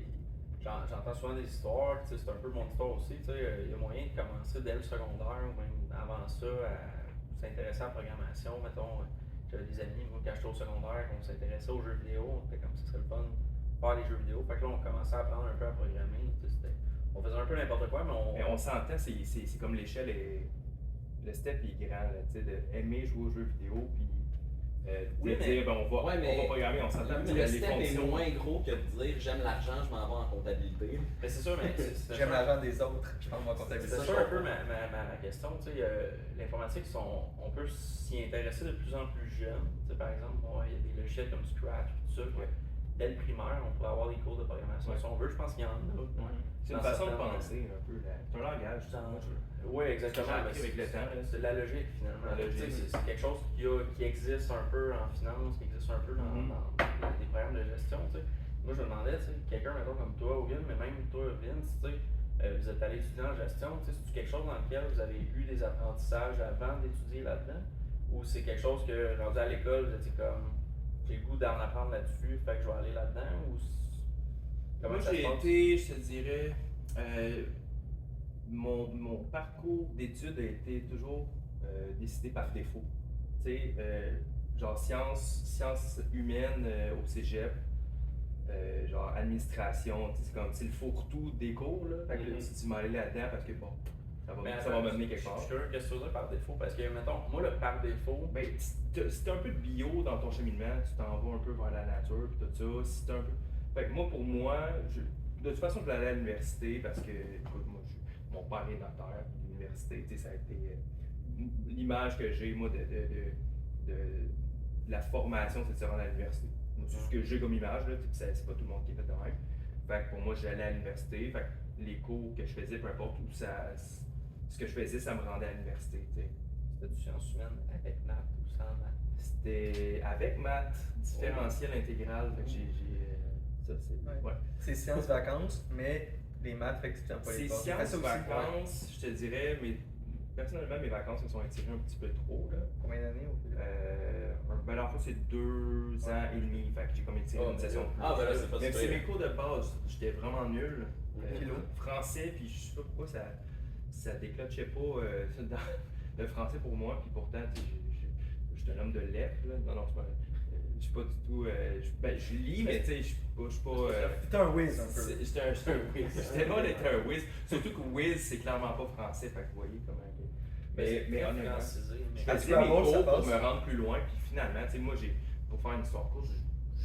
S5: j'entends souvent des histoires, tu sais, c'est un peu mon histoire aussi. Tu sais, il y a moyen de commencer dès le secondaire ou même avant ça à s'intéresser à la programmation. Mettons, j'avais des amis, moi, quand j'étais au secondaire, on s'intéressait aux jeux vidéo, on était comme ça serait le fun de faire des jeux vidéo. Fait que là, on commençait à apprendre un peu à programmer. Tu sais, on faisait un peu n'importe quoi, mais
S3: Mais on s'entend, c'est comme l'échelle est. Le step est grand, là, tu sais, d'aimer jouer aux jeux vidéo, puis
S5: Oui,
S3: de
S5: mais-
S3: dire, ben, on va programmer, on s'entend.
S1: Mais le step est moins gros que de dire j'aime l'argent, je m'en vais en comptabilité.
S5: Mais c'est sûr, mais c'est
S2: J'aime l'argent des autres, je parle de ma comptabilité.
S5: C'est ça un peu ma question. Tu sais, l'informatique, on peut s'y intéresser de plus en plus jeune. Tu sais, par exemple, il y a des logiciels comme Scratch, tout ça.
S3: Ouais.
S5: Dès le primaire, on pourrait avoir des cours de programmation.
S3: Ouais.
S5: Si on veut, je pense qu'il y en a.
S3: C'est une
S5: Dans
S3: façon de
S5: certains-
S3: penser un peu. C'est un langage.
S5: Oui, exactement.
S3: Ce que j'ai
S5: mais
S3: appris avec le temps, là,
S5: C'est de la logique finalement.
S3: La logique.
S5: Tu sais, c'est quelque chose qui existe un peu en finance, qui existe un peu dans,
S3: Mhm.
S5: dans des programmes de gestion. Tu sais. Moi, je me demandais, tu sais, quelqu'un, mettons, comme toi, Hogan, mais même toi, Vince, tu sais, vous êtes allé étudier en gestion, tu sais, c'est quelque chose dans lequel vous avez eu des apprentissages avant d'étudier là-dedans? Ou c'est quelque chose que, rendu à l'école, vous étiez comme, j'ai le goût d'en apprendre là-dessus, fait que je vais aller là-dedans? Ou
S3: Moi,
S5: ça se
S3: j'ai
S5: passe?
S3: été, je te dirais, mon parcours d'études a été toujours décidé par défaut. Tu sais, genre sciences humaines au cégep, genre administration, tu sais, c'est comme c'est le fourre-tout des cours, là. Fait que là, tu m'en allais là-dedans parce que bon, ça va
S5: attends,
S3: m'amener quelque part.
S5: Je suis curieux, qu'est-ce que tu veux dire par défaut? Parce que, mettons, moi, le par défaut,
S3: Ben, si t'as un peu de bio dans ton cheminement, tu t'en vas un peu vers la nature puis tout ça. Si t'as un peu... Fait que moi, pour moi, de toute façon, je voulais aller à l'université parce que, écoute, moi, mon père est docteur, puis l'université, tu sais, ça a été l'image que j'ai, moi, de la formation, c'est de se rendre à l'université. Moi, c'est ce que j'ai comme image, là, tu sais, c'est pas tout le monde qui est fait de même. Fait que pour moi, j'allais à l'université, fait que les cours que je faisais, peu importe où ça... Ce que je faisais, ça me rendait à l'université, tu sais.
S5: c'était du sciences humaines avec maths ou sans maths.
S3: C'était avec maths, différentiel intégral. Fait que ça, c'est.
S2: Ouais.
S3: Ouais.
S2: C'est sciences vacances, mais les maths, fait que tu n'aimes pas les
S3: C'est
S2: forces.
S3: sciences
S2: Fait ça aussi,
S3: vacances, je te dirais, mais personnellement, mes vacances me sont étirées un petit peu trop. Là.
S2: Combien d'années au Philippe?
S3: Ben, en fait, c'est 2 ans et demi. Fait que j'ai comme étiré
S1: Oh,
S3: une session de plus.
S1: ah, ben là, c'est pas
S3: Même si
S1: super.
S3: mes cours de base, j'étais vraiment nul.
S2: Philo.
S3: Français, puis je sais pas pourquoi ça déclenchait pas dans le français pour moi, puis pourtant, tu sais, je suis un homme de lettres, là. Non, c'est pas. Je suis pas du tout. Je lis, mais tu sais, je suis pas.
S2: T'es un whiz un peu.
S3: J'étais un whiz. J'étais loin d'être un whiz. Surtout que whiz, c'est clairement pas français, fait que vous voyez comment. Mais honnêtement.
S5: francisé, mais...
S3: Je
S2: Ah,
S3: faisais
S2: tu peux
S3: mes
S2: avoir, ça
S3: cours pour
S2: passe.
S3: me rendre plus loin, puis finalement, tu sais, moi, pour faire une histoire courte,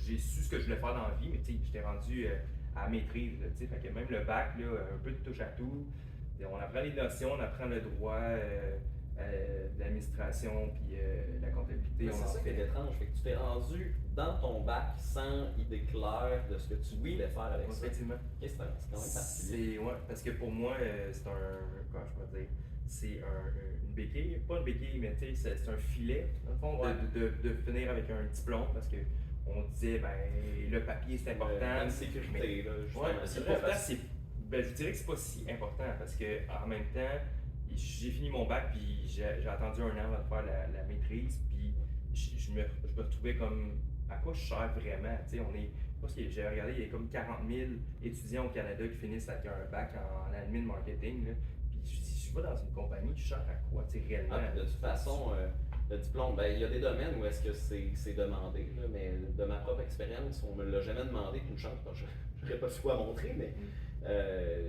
S3: j'ai su ce que je voulais faire dans la vie, mais tu sais, j'étais rendu à la maîtrise, là, tu sais, fait que même le bac, là, un peu de touche à tout, et on apprend les notions, on apprend le droit, de l'administration, puis la comptabilité,
S1: Mais
S3: on
S1: c'est
S3: en
S1: ça qui est
S3: fait.
S1: étrange, fait que tu t'es rendu dans ton bac sans idée claire de ce que tu voulais faire avec ça.
S3: Effectivement.
S1: Ok, c'est quand même particulier.
S3: Ouais, parce que pour moi, c'est comment je peux dire, c'est une béquille, pas une béquille, mais tu sais, c'est un filet, dans le fond,
S1: Ouais.
S3: de finir avec un diplôme, parce que on disait, ben, le papier c'est important.
S1: Une sécurité, là, justement.
S3: Ouais,
S1: C'est
S3: c'est
S1: vrai,
S3: pourtant,
S1: parce-
S3: je dirais que c'est pas si important, parce que en même temps, j'ai fini mon bac, puis j'ai attendu 1 an avant de faire la maîtrise, puis je me retrouvais comme, à quoi je sers vraiment, tu sais, j'ai regardé, il y a comme 40 000 étudiants au Canada qui finissent avec un bac en admin marketing, là. Puis je dis, je vais dans une compagnie, je sers à quoi, tu sais, réellement?
S1: Ah, puis de toute façon, le diplôme, ben, il y a des domaines où est-ce que c'est demandé, là, mais de ma propre expérience, on me l'a jamais demandé, puis une chance, je n'aurais pas su quoi montrer, mais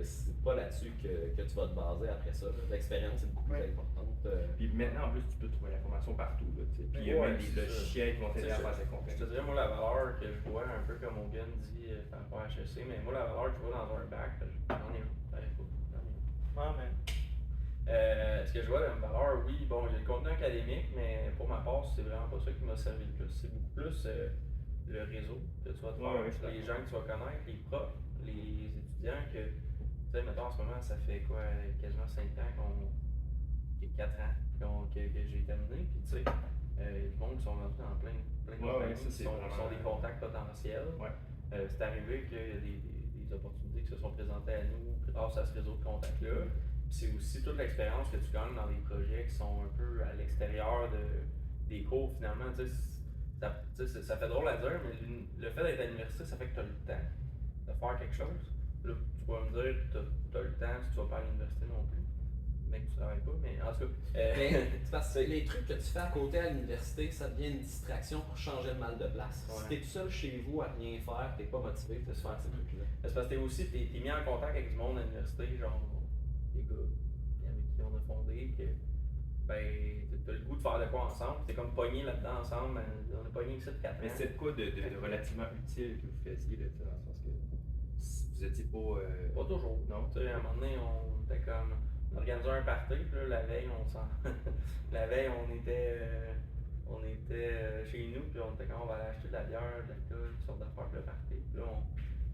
S1: c'est pas là-dessus que tu vas te baser après ça. là. L'expérience est beaucoup plus importante.
S3: Puis maintenant, en plus, tu peux trouver l'information partout, là, tu sais. Puis il y a
S5: Ouais,
S3: même des
S5: c'est ça.
S3: logiciels qui vont t'aider à faire cette
S5: Je te
S3: compagnie.
S5: dirais, moi, la valeur que je vois, un peu comme Hogan dit par rapport à HEC, mais moi, la valeur que je vois dans un bac, j'en ai un.
S2: Ah, mais.
S5: Ce que je vois dans une valeur, oui, bon, il y a le contenu académique, mais pour ma part, c'est vraiment pas ça qui m'a servi le plus. C'est beaucoup plus le réseau que tu vas te faire,
S3: Ouais, je suis
S5: les
S3: d'accord.
S5: gens que tu vas connaître, les profs, les étudiants que, tu sais, mettons en ce moment, ça fait quoi, quasiment 5 ans 4 ans que j'ai terminé, puis tu sais, du monde qui sont rentrés dans plein de compagnies,
S3: ça, c'est
S5: qui
S3: vraiment-
S5: sont des contacts potentiels.
S3: Ouais.
S5: C'est arrivé qu'il y a des opportunités qui se sont présentées à nous grâce à ce réseau de contacts-là. Puis c'est aussi toute l'expérience que tu gagnes dans des projets qui sont un peu à l'extérieur des cours finalement. Ça fait drôle à dire, mais le fait d'être à l'université, ça fait que tu as le temps de faire quelque chose. Là, tu vas me dire que tu as le temps si tu vas pas à l'université non plus. Mec, tu travailles pas, mais en tout cas.
S1: Mais c'est parce que les trucs que tu fais à côté à l'université, ça devient une distraction pour changer le mal de place.
S5: Ouais.
S1: Si t'es tout seul chez vous à rien faire, t'es pas motivé de se faire ces trucs-là.
S5: C'est parce que t'es mis en contact avec du monde à l'université, genre des gars avec qui on a fondé, que ben t'as le goût de faire de quoi ensemble, t'es comme pogné là-dedans ensemble, ben, on est pogné ici de 4 ans.
S3: Mais c'est quoi de relativement utile que vous faisiez, là, tu sais, dans le sens que vous étiez pas.
S5: Pas toujours.
S3: Non?
S5: Tu sais, à un moment donné, on était comme. On organisait un party, puis là, la veille, la veille, on était chez nous, puis on était comme on va aller acheter de la bière, de l'alcool, toutes sortes d'affaires pour le party. Puis là,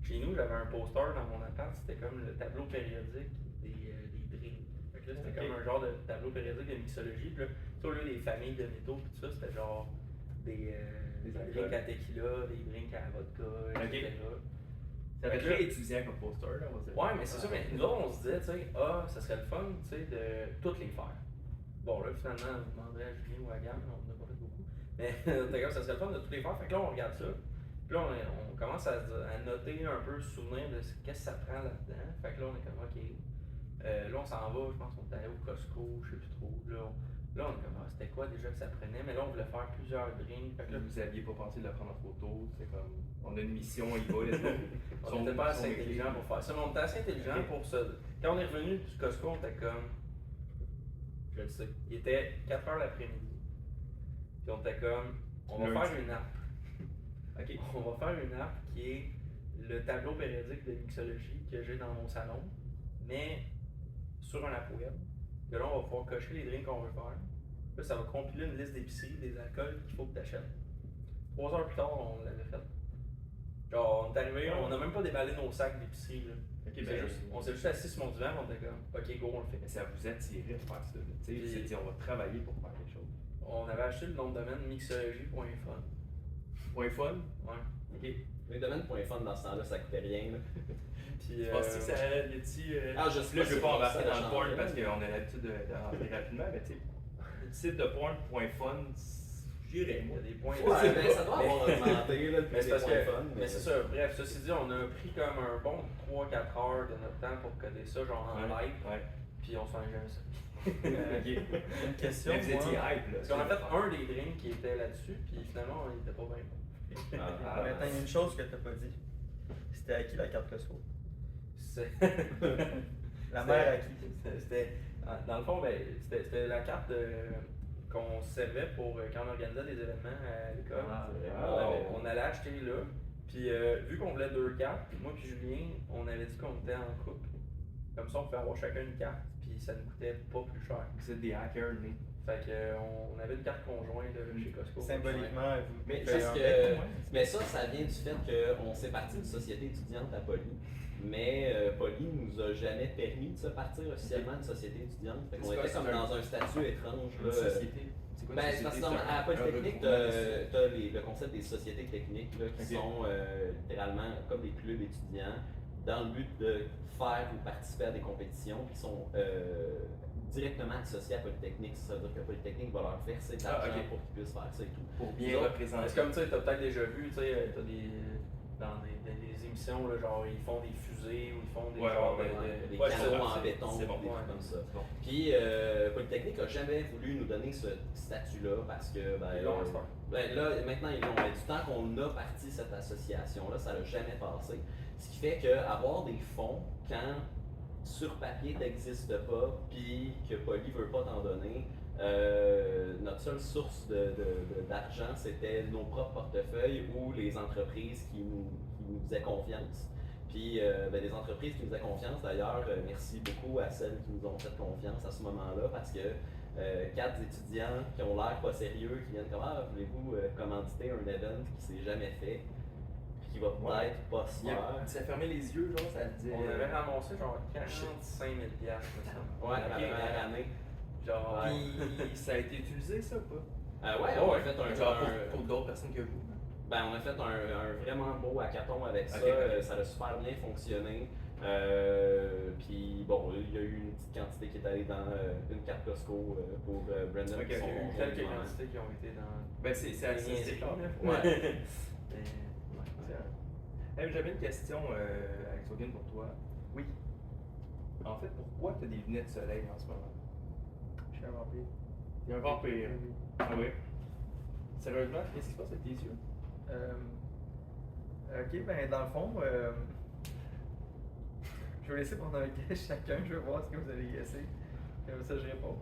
S5: chez nous, j'avais un poster dans mon appart, c'était comme le tableau périodique des drinks. Fait que là, c'était comme un genre de tableau périodique de mixologie. Puis là, tu sais, au lieu des familles de métaux, puis tout ça, c'était genre des drinks à tequila, des drinks à vodka, etc.
S3: Ça fait
S5: Fait que là-
S3: très étudiant comme poster, là, on va dire.
S5: Ouais, mais c'est ça, mais nous autres, on se disait, tu sais, ça serait le fun, tu sais, de toutes les faire. Bon, là, finalement, on demanderait à Julien ou à Gam, on n'a pas fait beaucoup. Mais ça serait le fun de toutes les faire. Fait que là, on regarde ça. Puis là, on commence à noter un peu, se souvenir de qu'est-ce que ça prend là-dedans. Fait que là, on est comme, OK. Là, on s'en va, je pense qu'on est allé au Costco, je sais plus trop. Là, on est comme, c'était quoi déjà que ça prenait? Mais là, on voulait faire plusieurs drinks. Fait que là,
S3: Vous aviez pas pensé de la prendre en photo, c'est comme. On a une mission, on y va, let's go.
S5: on n'était pas assez intelligent pour faire ça, mais on était assez intelligent pour ça. Quand on est revenu du Costco, on était comme. Je le sais. Il était 4 h l'après-midi. Puis on était comme. On va
S3: Lundi.
S5: faire une app.
S3: Ok.
S5: On va faire une app qui est le tableau périodique de mixologie que j'ai dans mon salon, mais sur un app web. Que là, on va pouvoir cocher les drinks qu'on veut faire. Là, ça va compiler une liste d'épiceries, des alcools qu'il faut que tu achètes. 3 heures plus tard, on l'avait fait. Genre, on est arrivé, on n'a même pas déballé nos sacs d'épicerie. Là.
S3: Ok,
S5: C'est
S3: ben,
S5: juste- on s'est juste assis sur mon divan, on était comme, ok, go, on le fait.
S3: Mais ça vous attirait de faire ça, là. Tu sais, vous
S5: Puis-
S3: étiez, on va travailler pour faire quelque chose.
S5: On avait acheté le nom de domaine mixologie.fun.
S3: Point fun?
S5: Ouais.
S3: Ok.
S1: Les domaines.fun dans ce temps-là, ça coûtait rien. Là.
S5: Puis,
S3: Tu penses que ça y a-t-il.
S1: Ah, je sais
S3: Là,
S1: pas
S3: je veux
S1: si
S3: pas
S1: ça
S3: embarquer
S1: a
S3: dans le porn
S1: changé,
S3: parce
S1: mais-
S3: qu'on a l'habitude de rentrer rapidement, mais tu sais, le site de porn.fun, j'irais,
S5: il y
S3: moi.
S5: a des points.
S1: Ouais, ben, ça doit avoir augmenté, là, depuis
S5: Mais c'est
S1: les
S5: parce
S1: points
S5: que.
S1: fun.
S5: Mais c'est ça, bref, ceci dit, on a pris comme un bon 3-4 heures de notre temps pour coder ça, genre en live,
S3: Ouais.
S5: puis on s'en est jamais sorti.
S3: Ok.
S2: Une question.
S3: Mais vous étiez
S2: moi.
S3: hype, là.
S5: Parce qu'on a fait un des drinks qui était là-dessus, puis finalement, il était pas bien bon.
S1: Ah,
S2: Maintenant, il y a une chose que t'as pas dit. C'était à qui la carte Costco?
S5: C'est-
S2: La mère à qui?
S5: Dans le fond, ben, c'était la carte qu'on servait pour quand on organisait des événements à l'école.
S3: Ah,
S5: On allait acheter là. Puis vu qu'on voulait 2 cartes, puis moi puis Julien, on avait dit qu'on était en couple. Comme ça, on pouvait avoir chacun une carte, puis ça nous coûtait pas plus cher.
S3: Vous êtes des hackers nés.
S5: Fait que, on avait une carte conjointe chez Costco.
S2: Symboliquement, vous
S3: Mais
S2: payez
S1: Parce
S2: un
S1: que,
S2: bec.
S1: mais ça vient du fait qu'on s'est parti d'une société étudiante à Poly. Mais Poly nous a jamais permis de se partir officiellement d'une société étudiante. Fait qu'on
S3: C'est quoi,
S1: était comme
S3: c'est un-
S1: dans un statut étrange.
S3: Une
S1: Là.
S3: société. C'est quoi une
S1: Ben, c'est
S3: société?
S1: parce que
S3: C'est
S1: à
S3: un
S1: Polytechnique,
S3: regroupement
S1: t'as le concept des sociétés techniques là, qui
S3: Ok.
S1: sont littéralement comme des clubs étudiants dans le but de faire ou participer à des compétitions qui sont directement associées à Polytechnique. Ça veut dire que Polytechnique va leur verser de l'argent
S3: ok.
S1: pour qu'ils puissent faire ça et tout.
S3: pour bien
S1: Nous autres,
S3: représenter.
S5: C'est comme, tu sais, t'as peut-être déjà vu, tu sais, t'as dans des émissions, là, genre, ils font des fusées ou ils font des
S3: Ouais,
S5: genres
S3: ouais,
S1: Des
S5: ouais,
S1: canaux
S5: c'est-
S1: en béton,
S3: c'est
S1: des
S3: bon,
S1: trucs
S5: ouais.
S1: comme ça.
S3: C'est bon.
S1: Puis Polytechnique n'a jamais voulu nous donner ce statut-là parce que
S5: Ils l'ont à cette heure.
S1: là, maintenant ils l'ont. Mais du temps qu'on a parti cette association-là, ça n'a jamais passé. Ce qui fait qu'avoir des fonds, quand sur papier t'existe pas, puis que Poly veut pas t'en donner, notre seule source d'argent, c'était nos propres portefeuilles ou les entreprises qui nous faisaient confiance. Puis les entreprises qui nous faisaient confiance, d'ailleurs, merci beaucoup à celles qui nous ont fait confiance à ce moment-là, parce que 4 étudiants qui ont l'air pas sérieux, qui viennent comme « Ah, voulez-vous commanditer un event qui s'est jamais fait, puis qui va peut-être pas se
S3: Il a-
S1: faire. »
S3: Ça fermait les yeux, genre, ça disait.
S5: On avait ramassé genre 45 000 piastres, me semble.
S1: Ouais,
S3: Ok.
S1: la première année.
S5: Genre,
S3: Puis ça a été utilisé, ça, ou pas?
S1: Ouais, on a fait un
S3: Genre
S1: un-
S3: pour d'autres personnes que vous.
S1: Ben, on a fait un vraiment beau hackathon avec ça.
S3: Ok, ok.
S1: Ça a super bien fonctionné. Puis bon, il y a eu une petite quantité qui est allée dans une carte Costco pour Brandon.
S3: Ok,
S1: qui
S3: ok.
S1: sont-
S5: il y a eu quelques quantités qui ont été dans.
S3: Ben, c'est assez
S5: niaiseries,
S3: clair.
S5: là.
S1: Ouais.
S5: Mais, ouais.
S3: Hey, j'avais une question, Alexogène, pour toi.
S2: Oui,
S3: En fait, pourquoi tu as des lunettes de soleil en ce moment?
S2: je suis un vampire.
S3: Il y a un vampire. Ah oui? Sérieusement, qu'est-ce qui se passe avec tes yeux?
S2: Ok, ben dans le fond, je vais laisser prendre un guess chacun, je vais voir ce que vous allez guesser. Comme ça, je réponds.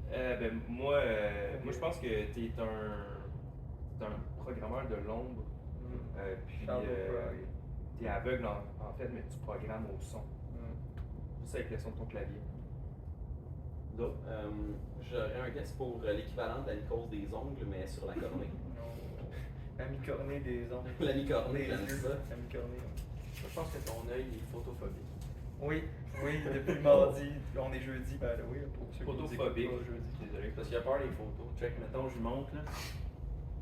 S3: Ben, moi, je pense que tu es un programmeur de l'ombre. Puis
S2: Shadow Frog.
S3: tu es aveugle en fait, mais tu programmes au son. Juste avec le son de ton clavier. D'autres?
S1: J'aurais un guess pour l'équivalent de la mycose des ongles, mais sur la cornée.
S2: Non. La mi-cornée des ongles.
S1: La mi-cornée,
S2: Des
S1: j'aime
S2: yeux.
S1: ça.
S2: La mi-cornée.
S5: Moi, je pense que ton œil est photophobique.
S2: Oui, oui, depuis mardi, on est jeudi, ben oui, pour ceux qui nous écoutent
S3: Photophobique.
S2: pas jeudi.
S3: Désolé.
S5: Parce qu'il a peur des photos. Check, mettons, je lui montre là.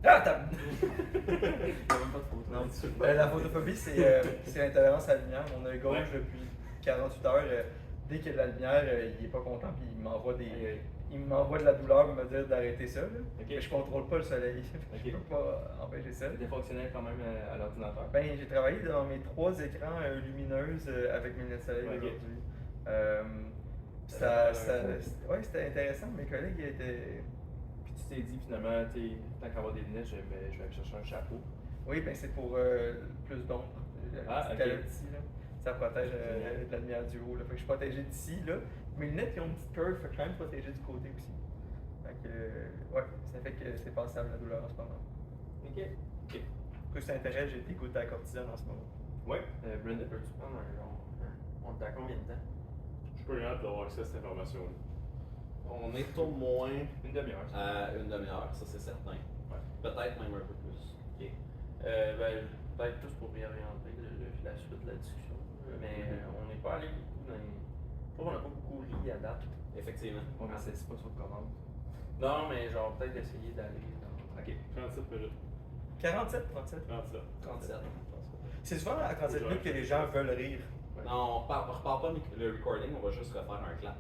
S2: Ah, t'as...
S5: Il n'y a même pas de photo.
S2: Non, la photophobie, c'est l'intolérance à la lumière. Mon œil gauche,
S3: Ouais.
S2: depuis 48 heures, dès qu'il y a de la lumière, il est pas content, puis il m'envoie de la douleur pour me dire d'arrêter ça. Là.
S3: Ok.
S2: Mais je contrôle pas le soleil.
S3: Ok.
S2: Je peux pas empêcher ça.
S3: C'était fonctionnel quand même à l'ordinateur.
S2: Ben, j'ai travaillé dans mes 3 écrans lumineuses avec mes lunettes de soleil
S3: Ok.
S2: aujourd'hui.
S3: Ça a l'air
S2: Ouais, c'était intéressant. Mes collègues étaient.
S3: Puis tu t'es dit finalement, tant qu'avoir des lunettes, je vais aller chercher un chapeau.
S2: Oui, ben c'est pour plus d'ombre.
S3: Ah, ok.
S2: Calotte ici, là. Ça protège de la lumière du haut. Là. Fait que je suis protégé d'ici. Là. Mes lunettes ils ont une petite curve, fait que je suis quand même protégé du côté aussi. Fait que, ouais, ça fait que c'est passable la douleur en ce moment.
S3: Ok. Ok.
S2: Pour que ça intéresse, j'ai été goûté à la cortisone en ce moment.
S3: Ouais, Brandon.
S5: Peux-tu prendre un genre. On est à combien de temps?
S4: Je suis pas capable d'avoir accès à cette information-là.
S1: On est au moins
S3: Une demi-heure.
S1: à une demi-heure, ça c'est certain.
S3: Ouais.
S1: Peut-être même un peu plus.
S5: Ok. Ben, peut-être plus pour réorienter la suite de la discussion. Mais on n'est pas allé beaucoup dans les. Je trouve qu'on n'a pas beaucoup ri à date.
S1: Effectivement.
S3: On ne c'est pas sur commande.
S5: Non, mais genre peut-être essayer d'aller dans.
S3: Ok.
S4: 37 minutes.
S2: 47, 37.
S4: 37.
S1: 37.
S2: C'est souvent à 37 minutes que les gens veulent rire.
S1: Non, on repart pas le recording, on va juste refaire un clap.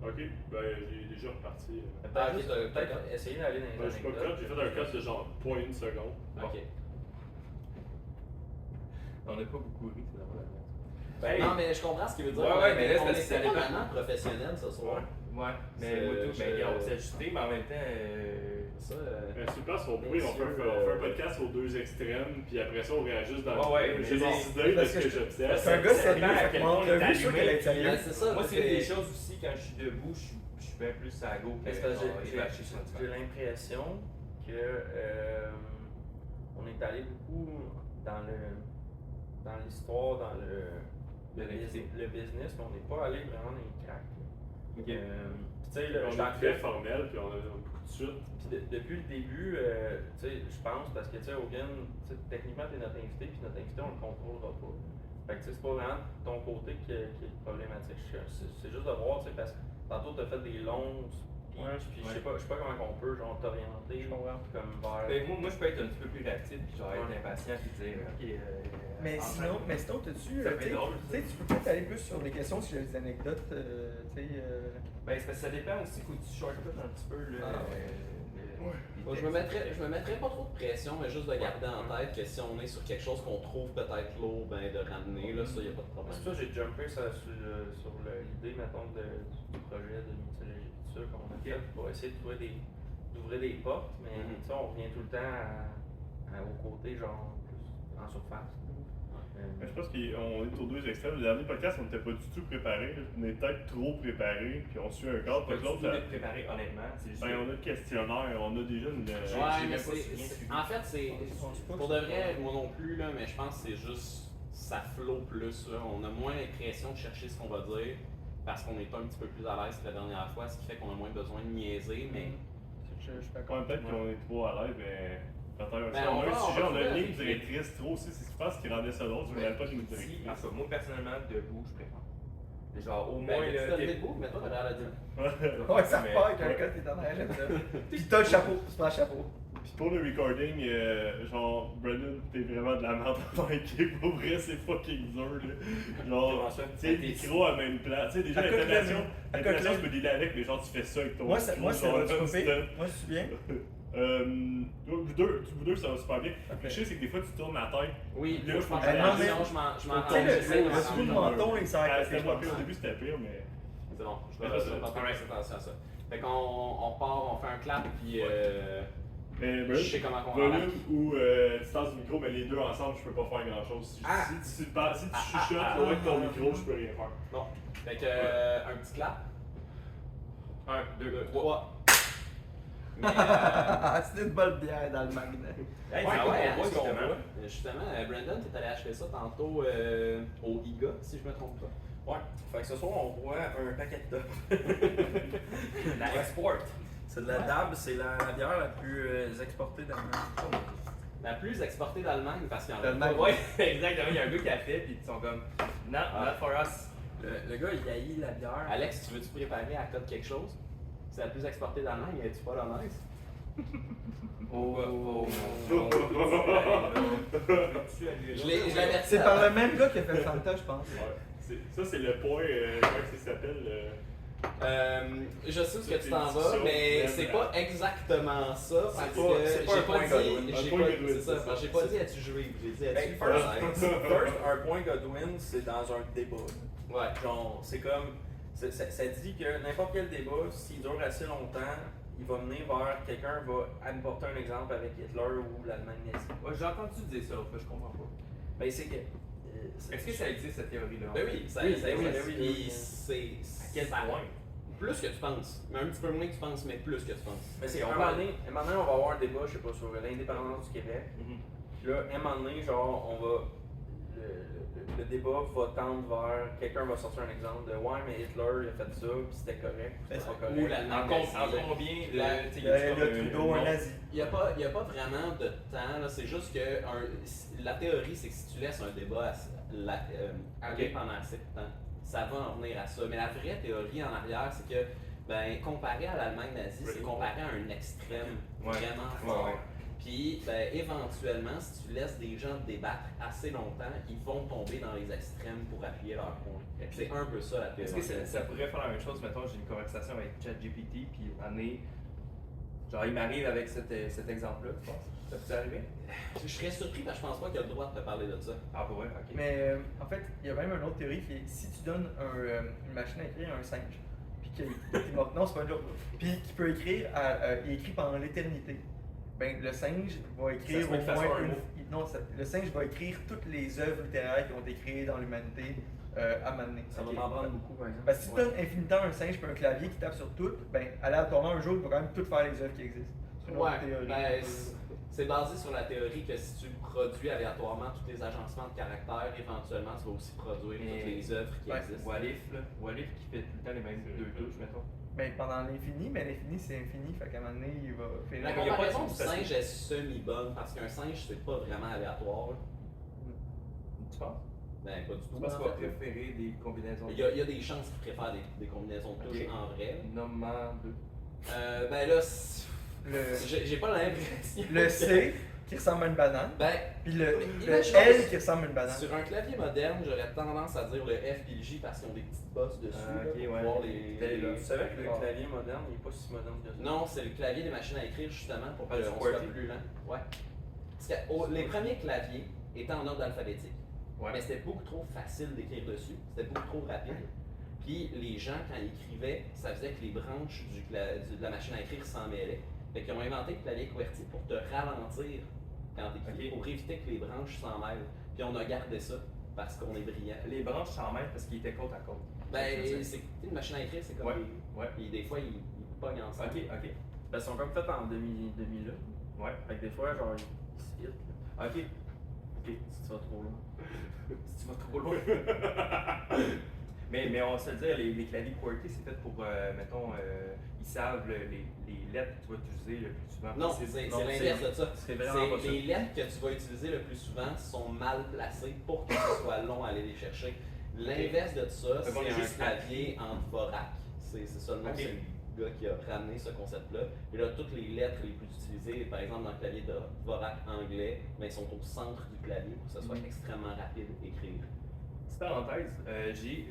S4: Ok, ben j'ai déjà reparti.
S1: Ah, ok,
S5: Juste,
S1: t'as-
S5: peut-être essayer d'aller dans les
S4: Ben, je suis pas
S5: anecdotes.
S4: cut, j'ai fait un cut de genre 0.1 seconde.
S1: Ok.
S3: On n'a pas beaucoup ri, c'est drôle.
S5: Ben,
S1: Non, mais je comprends ce qu'il veut dire.
S3: Ouais, mais là, c'est
S1: on
S3: parce que
S1: était
S3: ça
S1: pas
S3: dépend.
S1: vraiment professionnel ce soir.
S3: Ouais, mais
S1: C'est-
S3: moi tout,
S1: je-
S3: mais regarde, on s'est ajusté, mais en même temps.
S1: Ça,
S4: Ben, sur place, on
S1: Bien
S4: on fait
S1: sûr,
S4: on fait un podcast aux deux extrêmes, puis après ça, on réajuste dans
S3: Ouais, ouais,
S4: le
S3: mais
S4: J'ai des
S3: c'est-
S4: idées de
S2: parce
S4: ce
S2: que
S4: que
S2: je-
S4: j'observe.
S2: c'est un gars sérieux,
S3: dépend à
S2: fait
S3: quel
S2: que
S3: point
S2: mon
S3: on est
S2: entrevue, je suis sûr qu'elle est
S3: allumé,
S2: sérieuse.
S1: c'est ça.
S3: Moi, c'est
S1: c'est-
S3: des choses aussi, quand je suis debout, je suis bien plus à go que
S5: mais c'est parce que
S3: genre,
S5: j'ai
S3: évaché sur une
S5: j'ai l'impression que on est allé beaucoup dans l'histoire, dans le business, mais on n'est pas allé vraiment dans les cracks.
S3: Ok.
S5: Tu sais,
S4: On
S5: j'étais en
S4: est très formel, puis on a beaucoup de suite.
S5: Puis depuis le début, tu sais, je pense, parce que tu sais, Hogan, techniquement, t'es notre invité, puis notre invité, on le contrôlera pas. Fait que tu sais, c'est pas vraiment ton côté qui est problématique. C'est juste de voir, tu sais, parce que tantôt, t'as fait des longs speeches, puis je sais pas comment on peut, genre, t'orienter comme vers.
S3: Ben, moi, je peux être un petit peu plus réactif, puis genre être impatient, puis dire, ok.
S2: Mais sinon, t'as-tu.
S3: Ça fait drôle,
S2: Tu sais, tu peux peut-être aller plus sur des questions si j'ai des anecdotes, tu sais.
S3: Ben, c'est parce que ça dépend aussi, faut que tu shortcut un petit peu, là.
S1: Moi, je me mettrais pas trop de pression, mais juste de garder en tête que si on est sur quelque chose qu'on trouve peut-être lourd, ben de ramener, là, ça, y a pas de problème.
S5: C'est pour ça que j'ai jumpé sur l'idée, mettons, du projet de mythologie, tout ça, qu'on a fait pour essayer d'ouvrir des portes, mais tu sais, on revient tout le temps au côté, genre, plus en surface.
S4: Mais je pense qu'on est aux deux extrêmes. Le dernier podcast, on n'était pas du tout préparé. On est peut-être trop préparé, puis on suit un cadre.
S3: Pas
S4: Fait que l'autre, ça-
S3: préparé, honnêtement. C'est juste.
S4: ben, on a le questionnaire, on a déjà une.
S1: Ouais, mais
S3: même pas si bien suivi.
S1: en fait, c'est. Pour de vrai, moi non plus, là, mais je pense que c'est juste. Ça flow plus, là. On a moins l'impression de chercher ce qu'on va dire parce qu'on est un petit peu plus à l'aise que la dernière fois, ce qui fait qu'on a moins besoin de niaiser, mais.
S2: Je suis
S4: Ouais,
S2: d'accord.
S4: peut-être qu'on est trop à l'aise, mais. Peut-être
S1: Ben,
S4: on a un sujet, on a une ligne
S1: vérifier.
S4: directrice trop aussi. C'est ce qui ce qui rendait ça drôle, tu n'avais pas de ligne
S3: Si,
S4: directrice.
S3: en tout cas, moi personnellement, debout, je préfère. Genre, au
S1: Ben,
S3: moins,
S1: tu
S3: là.
S1: te lever debout, mais toi, t'as l'air à dire.
S2: Ouais, ça repart avec un gars, t'es en arrière de ça. Puis t'as le chapeau, tu prends le chapeau.
S4: Puis pour le recording, genre, Brandon, t'es vraiment de la merde en équipe. Pour vrai, c'est fucking dur, là. Genre,
S3: Comment ça?
S4: tu sais, le micro à même place. Tu sais, déjà,
S2: À côté de la-
S4: l'intonation,
S2: à côté de la-
S4: je peux dealer avec, mais genre, tu fais ça avec ton
S2: Moi,
S4: micro,
S2: c'est
S4: genre,
S2: votre
S4: non-stop.
S2: coupé. Moi, je suis bien.
S4: Vous deux, ça va super bien. Le chier, c'est que des fois, tu tournes la tête.
S1: Oui,
S4: Là,
S1: faut que je
S4: faut
S1: pense
S4: que
S1: que
S2: non, mais-
S1: je m'en
S2: Tu sais,
S1: j'essaie de
S2: le
S1: m'en
S2: trou de
S1: rendre.
S2: menton, il sert à
S4: C'était
S2: quelque
S4: pas pire,
S2: chose.
S4: au début, c'était pire, mais.
S1: C'est bon, je
S4: Ouais,
S1: vais
S4: ça.
S1: pas faire attention à ça. Fait qu'on repart, on fait un clap, puis
S4: Mais
S1: je sais comment on va
S4: volume ou distance du micro, mais les deux ensemble, je peux pas faire grand chose. Si tu chuchotes loin de ton micro, je peux rien faire.
S1: Bon, fait que un petit clap.
S3: 1, 2,
S1: 3. Mais,
S2: C'est une bonne bière dans le magnet.
S3: Hey,
S1: ouais,
S3: ça va,
S1: ouais,
S3: on voit
S1: ce qu'on
S3: justement.
S1: voit. Justement, Brandon, t'es allé acheter ça tantôt au IGA, si je me trompe pas.
S5: Ouais, fait que ce soir, on voit un paquet de top.
S3: La export.
S5: C'est de la DAB, c'est la bière la plus exportée d'Allemagne.
S1: La plus exportée d'Allemagne, parce qu'il y en a
S2: D'Allemagne.
S1: pas.
S3: Ouais, exactement. Il y a un gars qui a fait, puis ils sont comme, not for us.
S5: Le gars, il haït la bière.
S1: Alex, tu veux-tu préparer à code quelque chose? C'est la plus exportée d'Allemagne, es-tu pas l'honnête? Je l'avertis.
S2: C'est par le même gars qui a fait Fanta, je pense.
S4: Ça, c'est le point, comment ça s'appelle?
S1: Je sais où ce que
S4: C'est
S1: tu t'en
S4: une
S1: vas,
S4: discussion
S1: mais
S4: vraiment.
S1: c'est pas exactement ça parce
S5: C'est
S1: que
S5: pas
S1: j'ai
S5: un
S1: pas
S5: point Godwin.
S1: dit,
S4: Un
S1: j'ai
S4: point
S1: pas,
S4: Godwin,
S1: c'est ça,
S4: c'est ça.
S1: j'ai pas dit as-tu joué, j'ai dit as-tu
S5: Hey,
S1: fait?
S5: first, un point Godwin, c'est dans un débat.
S1: Ouais.
S5: Genre, c'est comme. Ça dit que n'importe quel débat, s'il dure assez longtemps, il va mener vers quelqu'un va apporter un exemple avec Hitler ou l'Allemagne nazie.
S3: J'ai entendu dire ça l'autre fois, je comprends pas.
S5: Ben, c'est que.
S3: Est-ce que ça existe cette théorie-là?
S1: Ben oui, ça
S5: Oui,
S1: existe.
S5: ben oui, ben oui,
S1: Puis
S5: oui.
S1: c'est
S3: À quel point?
S1: plus que tu penses, mais un petit peu moins que tu penses, mais plus que tu penses.
S5: Mais c'est un moment donné, on va avoir un débat, je sais pas, sur l'indépendance du Québec. Puis là, un moment donné, genre, on va. Le débat va tendre vers. Quelqu'un va sortir un exemple de ouais, mais Hitler, il a fait ça, puis c'était correct, ou c'était pas
S1: Ou
S5: correct.
S1: l'Allemagne
S3: En
S1: nazie.
S3: combien
S1: La-
S3: tu sais,
S2: Le Trudeau, un nazi.
S1: Il n'y a pas vraiment de temps, là. C'est juste que la théorie, c'est que si tu laisses un débat aller pendant assez de temps, ça va en venir à ça. Mais la vraie théorie en arrière, c'est que, ben, comparé à l'Allemagne nazie, c'est comparé à un extrême vraiment fort.
S3: Ouais.
S1: Puis, ben, éventuellement, si tu laisses des gens débattre assez longtemps, ils vont tomber dans les extrêmes pour appuyer leur point. C'est un peu ça la théorie.
S3: Est-ce que ça pourrait faire la même chose? Mettons, j'ai une conversation avec ChatGPT, puis une année, genre, il m'arrive avec cet exemple-là, tu penses? Ça peut arriver?
S1: Je serais surpris parce que je pense pas qu'il a le droit de te parler de ça.
S3: Ah, bah ouais, ok.
S2: Mais en fait, il y a même une autre théorie qui est si tu donnes une machine à écrire à un singe, puis qu'il non, c'est pas une joke, puis qui peut écrire, il écrit pendant l'éternité. Ben, le singe va écrire
S3: Ça se peut
S2: au
S3: de façon
S2: moins
S3: un mot.
S2: le singe va écrire toutes les œuvres littéraires qui ont été créées dans l'humanité à m'amener.
S5: Ça va m'en prendre beaucoup, par exemple.
S2: Parce que si tu donnes infinitement un singe et un clavier qui tape sur tout, ben, aléatoirement un jour, il va quand même tout faire les œuvres qui existent. C'est une autre théorie.
S1: Ben, C'est basé sur la théorie que si tu produis aléatoirement tous les agencements de caractères, éventuellement tu vas aussi produire
S3: Mais-
S1: toutes les œuvres qui
S2: Ouais.
S1: existent.
S3: Walif qui fait tout le temps les mêmes deux touches, mettons.
S2: Ben, pendant l'infini, mais l'infini c'est infini, fait qu'à un moment donné, il va finir.
S1: La
S3: Mais y a pas de
S1: comparaison du
S3: sens, parce que-
S1: singe est semi-bonne parce qu'un singe c'est pas vraiment aléatoire. là.
S3: Tu penses?
S1: Ben pas du tout.
S3: Tu penses
S1: en
S3: qu'il va
S1: fait, là.
S3: préférer des combinaisons?
S1: Il y a des chances qu'il préfère des combinaisons de touches
S3: Ok.
S1: en vrai.
S3: Nommant deux.
S1: Ben là,
S2: Le,
S1: j'ai pas l'impression.
S2: le
S1: que-
S2: C qui ressemble à une banane,
S1: Ben,
S2: puis le
S1: Imagine-
S2: L qui ressemble à une banane.
S1: sur un clavier moderne, j'aurais tendance à dire le F et le J parce qu'ils ont des petites bosses dessus
S3: Ah,
S1: là,
S3: ok,
S1: pour
S3: ouais.
S1: pouvoir les.
S3: Tel là.
S5: Tu savais que le
S2: Ah.
S5: clavier moderne, il est pas si moderne que ça.
S1: Non, c'est le clavier des machines à écrire justement pour
S3: Ah, du
S1: qu'on soit
S3: QWERTY?
S1: plus lent. Ouais. Parce que les premiers claviers étaient en ordre alphabétique.
S3: Ouais.
S1: Mais c'était beaucoup trop facile d'écrire dessus, c'était beaucoup trop rapide. Puis les gens, quand ils écrivaient, ça faisait que les branches de la machine à écrire s'en mêlaient. Fait qu'ils ont inventé le clavier QWERTY pour te ralentir quand tu écris,
S3: Ok.
S1: pour éviter que les branches s'en mêlent. Puis on a gardé ça parce qu'on est brillant.
S3: Les branches s'en mêlent parce qu'ils étaient côte à côte.
S1: Ben, c'est une machine à écrire, c'est comme
S3: Ouais,
S1: des-
S3: ouais.
S1: Puis des fois, ils pognent ensemble.
S3: Ok, ok.
S5: Ben, ils sont comme faits en demi-là.
S3: Ouais.
S5: Fait que des fois, genre, ils se hit.
S3: Ok. Ok.
S5: Si tu vas trop loin.
S3: Si tu vas trop loin. mais on va se le dire, les claviers QWERTY, c'est fait pour, mettons, ils savent les lettres que tu vas utiliser le plus souvent.
S1: Non,
S3: C'est-
S1: c'est
S5: non,
S1: l'inverse de ça.
S5: c'est vraiment pas ça.
S1: Les lettres que tu vas utiliser le plus souvent sont mal placées pour que ce soit long à aller les chercher. L'inverse de ça,
S3: Fait qu'on est
S1: c'est un
S3: juste
S1: clavier en Dvorak. C'est seulement
S3: Ok.
S1: c'est le gars qui a ramené ce concept-là. Et là, toutes les lettres les plus utilisées, par exemple dans le clavier de Dvorak anglais, mais ils sont au centre du clavier pour que ce soit extrêmement rapide d'écrire.
S3: Petite parenthèse, j'ai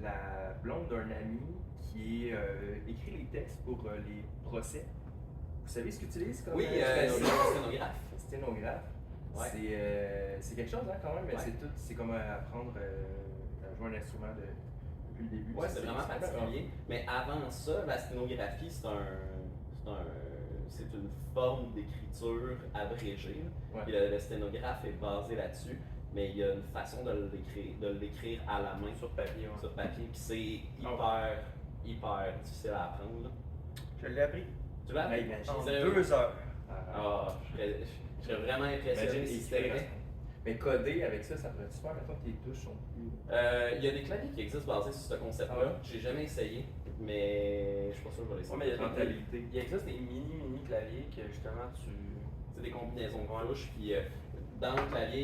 S3: la blonde d'un ami qui écrit les textes pour les procès. Vous savez ce qu'ils utilisent comme
S1: Oui,
S3: sténographe?
S1: sténographe.
S3: Sténographe.
S1: Ouais.
S3: C'est quelque chose hein, quand même, mais
S1: Ouais.
S3: c'est comme apprendre à jouer un instrument depuis le début.
S1: Ouais, c'est vraiment particulier. Mais avant ça, la sténographie, c'est une forme d'écriture abrégée.
S3: Ouais.
S1: Puis le sténographe est basé là-dessus, mais il y a une façon de l'écrire à la main
S3: Sur papier, ouais.
S1: sur papier. Puis c'est
S3: Ah
S1: hyper difficile à apprendre. là.
S2: Je l'ai appris
S1: Tu l'as
S3: Ouais,
S1: appris?
S3: imagine.
S2: en
S1: Sérieux?
S2: 2 heures.
S1: Ah, je serais vraiment impressionné
S3: Imagine
S1: si
S3: écrire.
S1: c'était.
S3: Mais coder avec ça pourrait se faire, maintenant que tes touches sont plus.
S1: Il y a des claviers qui existent basés sur ce concept-là.
S3: Ah ouais?
S1: J'ai jamais essayé, mais je suis pas sûr que je vais l'essayer.
S5: Ouais, mais il y a
S3: Rentabilité.
S5: Il existe des mini claviers que justement tu.
S1: C'est des combinaisons de touches, puis dans le clavier,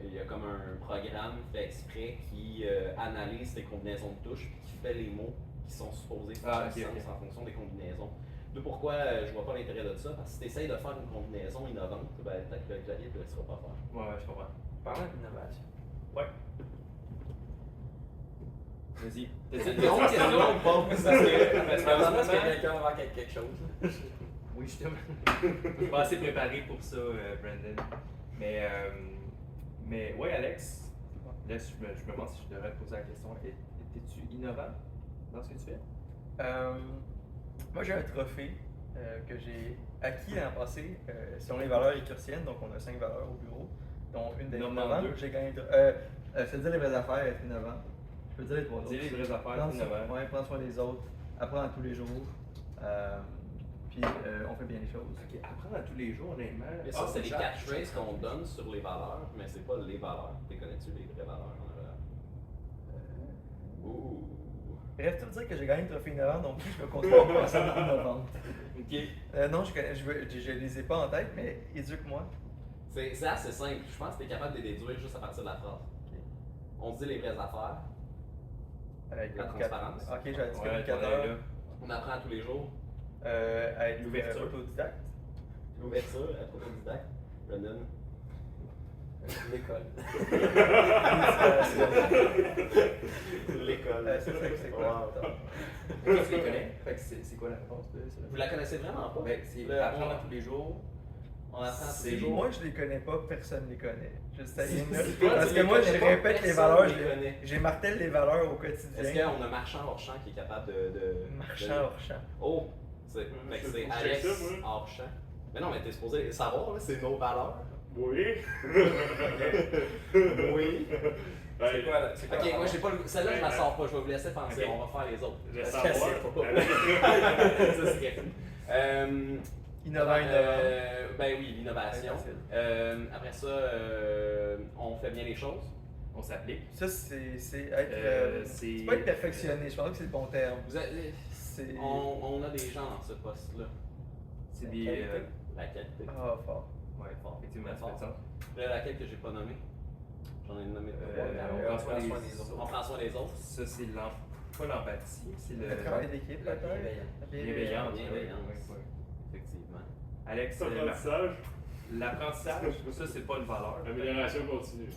S1: il y a comme un programme fait exprès qui analyse tes combinaisons de touches, puis qui fait les mots qui sont supposés faire
S3: ok,
S1: sens
S3: ok.
S1: en fonction des combinaisons. D'où pourquoi je vois pas l'intérêt de ça, parce que si tu essayes de faire une combinaison innovante, ben, peut-être que le clavier ne te laissera pas faire.
S3: Ouais, je comprends.
S5: Parlant d'innovation.
S3: Ouais. Vas-y.
S1: C'est une longue question, bon, parce que
S5: Parce que quelqu'un va quelque chose.
S3: Oui, justement. Je suis pas assez préparé pour ça, Brandon. Mais ouais, Alex, là, je me demande si je devrais te poser la question. Étais-tu innovant dans ce que tu fais?
S2: Moi, j'ai un trophée que j'ai acquis l'an passé selon les valeurs écursiennes. Donc, on a 5 valeurs au bureau, dont une d'être
S3: Nomme-en
S2: innovante.
S3: deux.
S2: J'ai gagné. Se dire les vraies affaires, être innovant. Je peux dire les 3 autres.
S3: Dis les vraies affaires,
S2: Prends
S3: t'es
S2: soin-
S3: innovant.
S2: ouais, prends soin des autres, apprends tous les jours. Puis, on fait bien les choses.
S3: Ok, apprendre à tous les jours, honnêtement.
S1: Mais ça, c'est les
S3: Jacques,
S1: catchphrases qu'on donne sur les valeurs, mais c'est pas les valeurs. Tu connais-tu les vraies valeurs en valeur? Ouh.
S2: Bref, tout dire que j'ai gagné le trophée innovant, donc oui, je vais continuer à penser à innovante.
S3: Ok.
S2: Non, je les ai pas en tête, mais éduque-moi.
S1: C'est assez simple. Je pense que tu es capable de les déduire juste à partir de la phrase. On dit les vraies affaires.
S2: Avec
S1: La transparence.
S2: Ok, j'ai dit
S3: Ouais, on est
S2: communicateur.
S3: là.
S1: On apprend tous les jours.
S2: À être
S3: L'ouverture.
S2: autodidacte.
S1: L'ouverture, être autodidacte. Brandon.
S5: L'école.
S1: L'école.
S2: C'est quoi?
S1: Wow.
S3: Toi, tu les connais? Fait que c'est quoi la réponse de ça?
S1: Vous la connaissez vraiment pas?
S3: Ben, c'est
S1: Le-
S3: apprendre à tous les jours.
S1: On apprend tous
S3: c'est-
S1: les jours.
S2: Moi, je les connais pas, personne les connaît. Juste à
S1: C'est-
S2: Yann.
S1: c'est quoi,
S2: Parce
S1: tu
S2: que
S1: les
S2: moi, je
S1: connais pas,
S2: répète les
S1: personne
S2: valeurs,
S1: les connaît.
S2: j'ai martelé les valeurs au quotidien.
S1: Est-ce qu'on a Marchand hors champ qui est capable de
S2: Marchand hors champ.
S1: Oh! Fait que c'est
S4: Je
S1: Alex
S4: sais ça, moi.
S1: hors champ. Mais non, mais t'es supposé savoir, là, c'est nos valeurs.
S4: Oui.
S1: Oui.
S5: C'est quoi là?
S1: Ok, moi j'ai pas le. Celle-là, je la sors pas, je vais vous laisser penser,
S4: Ok.
S1: on va faire les autres.
S4: Je vais
S1: Parce
S4: savoir.
S1: que c'est pas. Ça serait fou.
S2: Innovant.
S1: Ben oui, l'innovation.
S2: Facile.
S1: Après ça, on fait bien les choses.
S3: On s'applique.
S2: Ça, c'est être.
S3: c'est-
S2: C'est pas être perfectionné, je pense que c'est le bon terme. C'est.
S1: On a des gens dans ce poste-là.
S3: C'est
S2: La
S3: des.
S2: qualité.
S1: La qualité.
S2: Ah, fort.
S3: Ouais,
S1: Fort.
S3: effectivement,
S1: Très
S3: ça fait
S1: fort.
S3: sens.
S1: Là, laquelle que j'ai pas nommée. J'en ai nommé trois.
S3: On prend soin des
S5: autres.
S1: On prend soin des autres.
S3: Ça, c'est pas l'empathie, c'est
S2: Le travail d'équipe,
S5: La
S2: peut-être.
S5: bienveillance.
S2: La
S3: bienveillance.
S1: Bienveillance.
S3: Ouais, ouais.
S1: Effectivement.
S3: Alex,
S4: Apprentissage,
S3: l'apprentissage, ça, c'est pas une valeur.
S4: amélioration continue.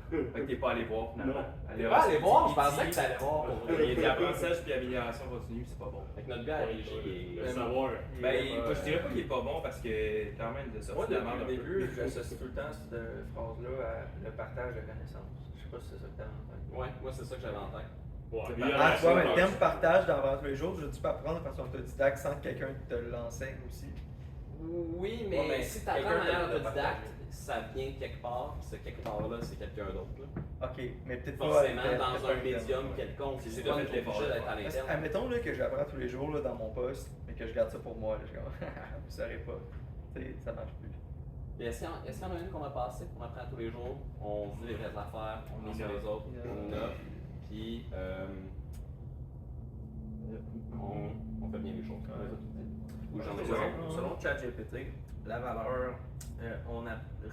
S3: Fait que t'es pas allé voir finalement.
S4: Non.
S1: Allez voir, je
S3: Il
S1: pensais
S3: dit-
S1: que t'allais voir. pour
S3: Il
S1: vrai.
S3: dit apprentissage puis amélioration continue, c'est pas bon.
S1: Fait que notre gars à régie
S4: Le
S1: est.
S4: savoir.
S3: Ben, je dirais pas qu'il est pas bon parce que quand même de
S5: Moi,
S3: sortir de la
S5: depuis
S3: merde
S5: le
S3: un peu.
S5: début, j'associe tout le temps cette phrase-là à le partage de connaissances. Je sais pas si c'est ça que t'as en tête.
S1: Ouais, moi c'est ça que j'avais en tête.
S4: Ouais,
S3: Ah,
S2: Ah,
S4: amélioration
S2: tu vois, mais le
S4: continue.
S2: terme partage dans Avant tous les jours, tu peux apprendre de façon autodidacte sans que quelqu'un te l'enseigne aussi.
S1: Oui, mais,
S5: Ouais, mais
S1: si t'apprends
S5: quelqu'un
S1: de manière
S5: te le
S1: autodidacte,
S5: partage.
S1: ça vient de quelque part, puis ce quelque part-là, c'est quelqu'un d'autre. là.
S2: Ok, mais peut-être pas.
S1: Forcément,
S2: peut-être
S1: dans
S2: pas
S1: un médium
S2: ouais.
S1: quelconque,
S3: C'est
S1: c'est
S3: tout
S1: pas
S3: à fait
S1: obligé
S3: l'effort,
S1: d'être à
S3: ouais.
S2: Parce-
S1: l'interne.
S2: Admettons là, que j'apprends tous les jours là, dans mon poste, mais que je garde ça pour moi. Là, je suis comme, vous saurez pas. Tu sais, ça marche plus.
S1: Et est-ce qu'il y en a une qu'on a passée, qu'on apprend tous les jours, on dit les vraies affaires, on prend sur les autres, on innove, puis on fait bien les choses. On les a toutes dites. Ou j'en ai
S5: Selon ChatGPT, la valeur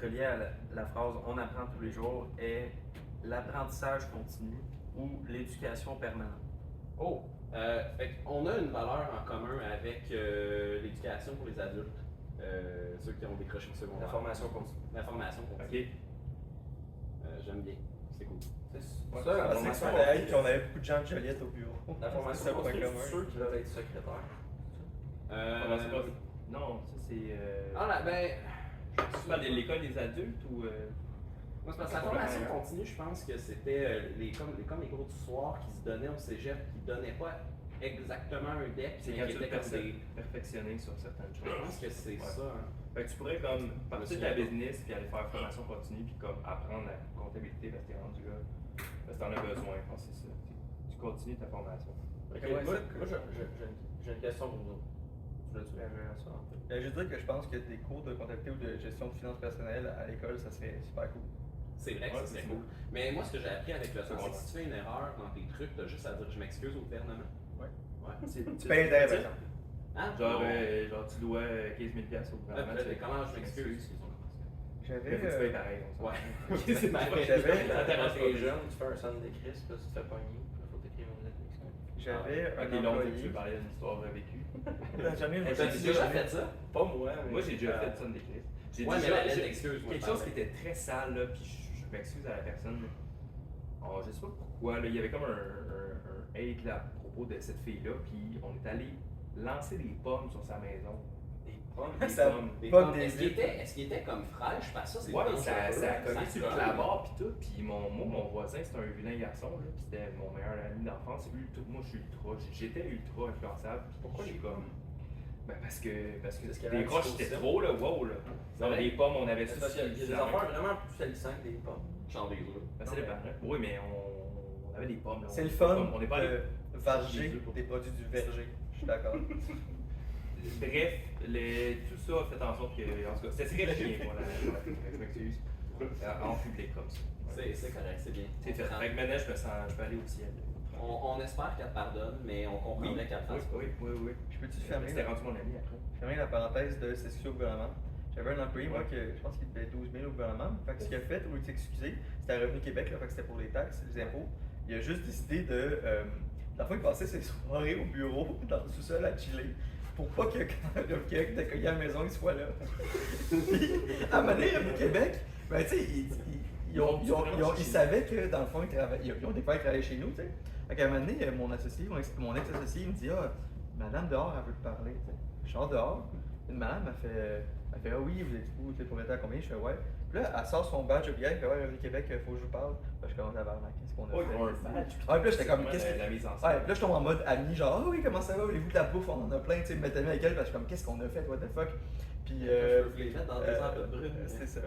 S5: reliée à la phrase on apprend tous les jours est l'apprentissage continu ou l'éducation permanente.
S1: Oh! On a une valeur en commun avec l'éducation pour les adultes, ceux qui ont décroché le secondaire.
S5: La formation continue.
S1: La formation continue.
S3: Ok.
S1: J'aime bien, c'est cool.
S5: Ouais,
S2: Ça,
S5: la
S2: c'est
S5: formation
S2: que fallait
S5: continue.
S2: qu'on avait beaucoup de gens de Joliette au bureau.
S5: La
S2: C'est
S5: formation
S2: ça, point
S5: continue,
S2: commun.
S5: c'est ceux qui veulent être secrétaires.
S3: Formation continue. Non, ça c'est.
S1: Ah là, ben,
S3: Tu parles de l'école des adultes ou.
S1: moi, c'est parce que la formation continue, je pense que c'était comme les cours du soir qui se donnaient au cégep, qui donnaient pas exactement un DEP,
S3: C'est
S1: mais
S3: quand
S1: qui
S3: tu veux
S1: étaient comme des.
S3: perfectionner sur certaines
S1: Je
S3: choses.
S1: pense que c'est
S3: Ouais.
S1: ça, hein.
S3: Fait que tu pourrais comme partir de la
S1: souviens pas.
S3: business puis aller faire formation continue puis comme apprendre la comptabilité parce que t'es rendu là. Parce que t'en as besoin, je pense que c'est ça. Tu continues ta formation.
S5: Ok,
S2: Ouais,
S5: moi,
S2: ça-
S5: j'ai une question pour vous autres. Tu veux-tu réagir à ça en fait?
S2: Je veux dire que je pense que des cours de comptabilité ou de gestion de finances personnelles à l'école, ça serait super cool.
S1: C'est vrai que
S3: Ouais,
S1: ça serait
S3: c'est
S1: cool. Mais moi, ce que j'ai appris avec le temps, c'est
S3: Ouais.
S1: que si tu fais une erreur dans tes trucs, t'as juste à dire je m'excuse au gouvernement.
S2: Ouais.
S1: Ouais.
S2: Tu payes d'intérêt, par exemple.
S1: Hein?
S3: Genre,
S1: Non.
S3: genre tu dois 15 000 au gouvernement.
S1: Là,
S3: tu fais,
S1: comment je m'excuse?
S2: J'avais.
S3: Mais faut que tu payes pareil. on s'en
S1: Ouais.
S3: fout.
S1: Ok, c'est pareil.
S2: J'avais-
S5: Quand t'es jeune, tu fais un son d'écrit, puis là, tu te fais pogner, puis là, faut t'écrire une lettre d'excuse.
S2: J'avais
S3: Ok,
S2: un
S3: donc tu
S2: employé.
S3: veux parler d'une histoire vécue.
S2: J'en ai une
S1: T'as déjà fait ça?
S5: Pas moi, mais.
S3: Moi j'ai déjà fait ça d'écrit. J'ai
S1: Ouais, mais
S3: déjà
S1: la lettre
S3: j'ai-
S1: d'excuse, moi,
S3: quelque
S1: je
S3: chose qui
S1: parlais.
S3: était très sale là, puis je m'excuse à la personne. Oh, je sais pas pourquoi, là, il y avait comme un hate là, à propos de cette fille-là, puis on est allé lancer des pommes sur sa maison.
S5: Des pommes.
S3: Des
S2: Ça-
S3: pommes.
S1: Des
S2: Pas
S1: pommes.
S2: des
S1: Est-ce qu'il était comme fraîche? Parce que ça, c'est
S3: Ouais,
S1: dangereux.
S3: ça a collé sur le
S1: colle.
S3: clapboard pis tout. Puis mon voisin, c'était un vilain garçon, là, pis c'était mon meilleur ami d'enfance. Moi, je suis j'étais ultra influençable. Pis
S5: Pourquoi
S3: j'ai
S5: les
S3: comme. Ben parce que
S5: Parce qu'il y avait
S3: les
S5: un
S3: roches,
S5: dispositif.
S3: c'était trop, là, wow, là.
S1: C'est
S3: Dans
S1: vrai?
S3: les pommes, on avait
S5: C'est
S3: tout
S5: parce qu'il y a des affaires vraiment plus salissantes que des pommes.
S1: Genre des œufs.
S3: Ben, ça dépend, là. Oui, mais on avait des pommes, là.
S2: C'est le
S3: On-
S2: fun
S3: On est pas allé.
S2: de varger des produits du verger. Je suis d'accord.
S3: Bref, tout ça a fait en sorte que. En tout cas, c'était très chien, moi, je m'excuse. En public comme ça.
S1: C'est correct, c'est bien.
S3: C'est fait. Fait que maintenant, je peux aller au ciel.
S1: On espère qu'elle te pardonne, mais on comprendrait qu'elle fasse pas.
S3: Oui.
S2: Je peux-tu fermer,
S3: C'était rendu mon ami après.
S2: fermer la parenthèse de s'excuser au gouvernement? J'avais un employé, moi, que je pense qu'il devait 12 000 au gouvernement. Fait que ce qu'il a fait, au lieu de s'excuser, c'était à Revenu Québec, là, fait que c'était pour les taxes, les impôts. Il a juste décidé de. La fois, il passait ses soirées au bureau, dans le sous-sol à chiller, pour pas que quand Revenu Québec était cogné à la maison, il soit là. Puis, à un moment donné, Revenu Québec, ben, tu sais, ils savaient que, dans le fond, ils ont découvert qu'ils travaillaient chez nous, tu sais. Fait qu'à un moment donné, mon ex-associé, il me dit, ah, madame dehors, elle veut te parler, tu sais. Je sors dehors, une madame m'a fait, ah oui, vous êtes où, tu es propriétaire combien? Je fais, ouais. Puis là, elle sort son badge obligatoire, elle fait, ouais, Revenu Québec, faut que je vous parle. Là, je commence à voir, qu'est-ce qu'on a fait? Ah, puis là, j'étais comme, qu'est-ce que.
S3: La mise en
S2: Ouais,
S3: scène.
S2: puis là, je tombe en mode ami, genre, ah oui, comment ça va? Voulez-vous de la bouffe? On en a plein, tu sais, mettez-moi avec elle, parce que je suis comme, qu'est-ce qu'on a fait, what the fuck? Puis,
S1: Je peux les mettre dans des enveloppes brunes.
S2: c'est ça.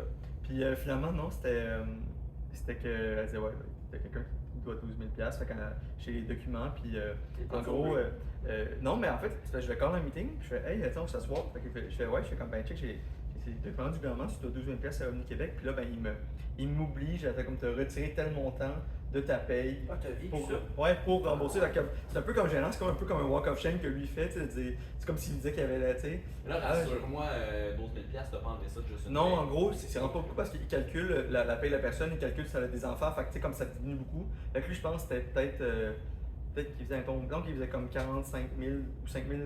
S2: Puis finalement, non, c'était que, elle disait, ouais, c'était quelqu'un dois 12 000 $. Fait que j'ai les documents, puis
S5: pas
S2: en gros,
S5: surpris.
S2: non, mais en fait, c'est parce que je vais call un meeting, puis je fais, hey, attends, on s'assoit. Fait que je fais, ouais, je fais comme, ben, check, j'ai ces documents du gouvernement, tu dois 12 000 $ à Revenu Québec, puis là, ben, il m'oblige à comme te retirer tel montant de ta paye.
S5: Ah, t'as vécu
S2: Pour,
S5: ça?
S2: ouais, pour rembourser. Fait que c'est un peu comme gênant, c'est comme un peu comme un walk of shame que lui fait, tu sais, de dire- c'est comme s'il disait qu'il y avait la, tu sais.
S1: Mais là, rassure-moi, 12 000 $, t'as pas enlevé ça de juste une
S2: Non,
S1: paye.
S2: en gros, c'est vraiment pas beaucoup parce qu'il calcule la paye de la personne, il calcule si elle a des enfants, fait que tu sais, comme ça diminue beaucoup. Fait que lui, je pense que c'était peut-être qu'il faisait un ton, donc il faisait comme 45 000 ou 5 000,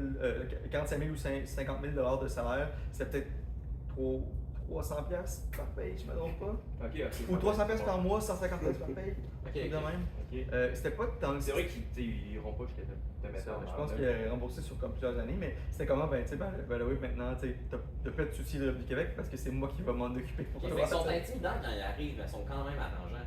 S2: 45 000 ou 50 000 $ de salaire, c'était peut-être 300 $ par paye, je me trompe pas.
S3: Ok, ok.
S2: Ou 300 $ par mois, 150 $ par paye.
S1: Ok,
S2: de
S1: ok.
S2: même.
S3: Ok.
S2: C'était pas tant que
S3: C'est vrai qu'ils iront pas jusqu'à te mettre
S2: ça,
S3: en
S2: je pense
S3: marde,
S2: qu'il
S3: là.
S2: a remboursé sur comme plusieurs années, mais c'était comment, ben, tu sais, ben oui, maintenant, tu sais, t'as pas de soucis de Revenu Québec parce que c'est moi qui va m'en occuper pour
S1: Ok,
S2: toi.
S1: fait qu'ils sont intimidants quand ils arrivent, mais ils sont quand même arrangeants.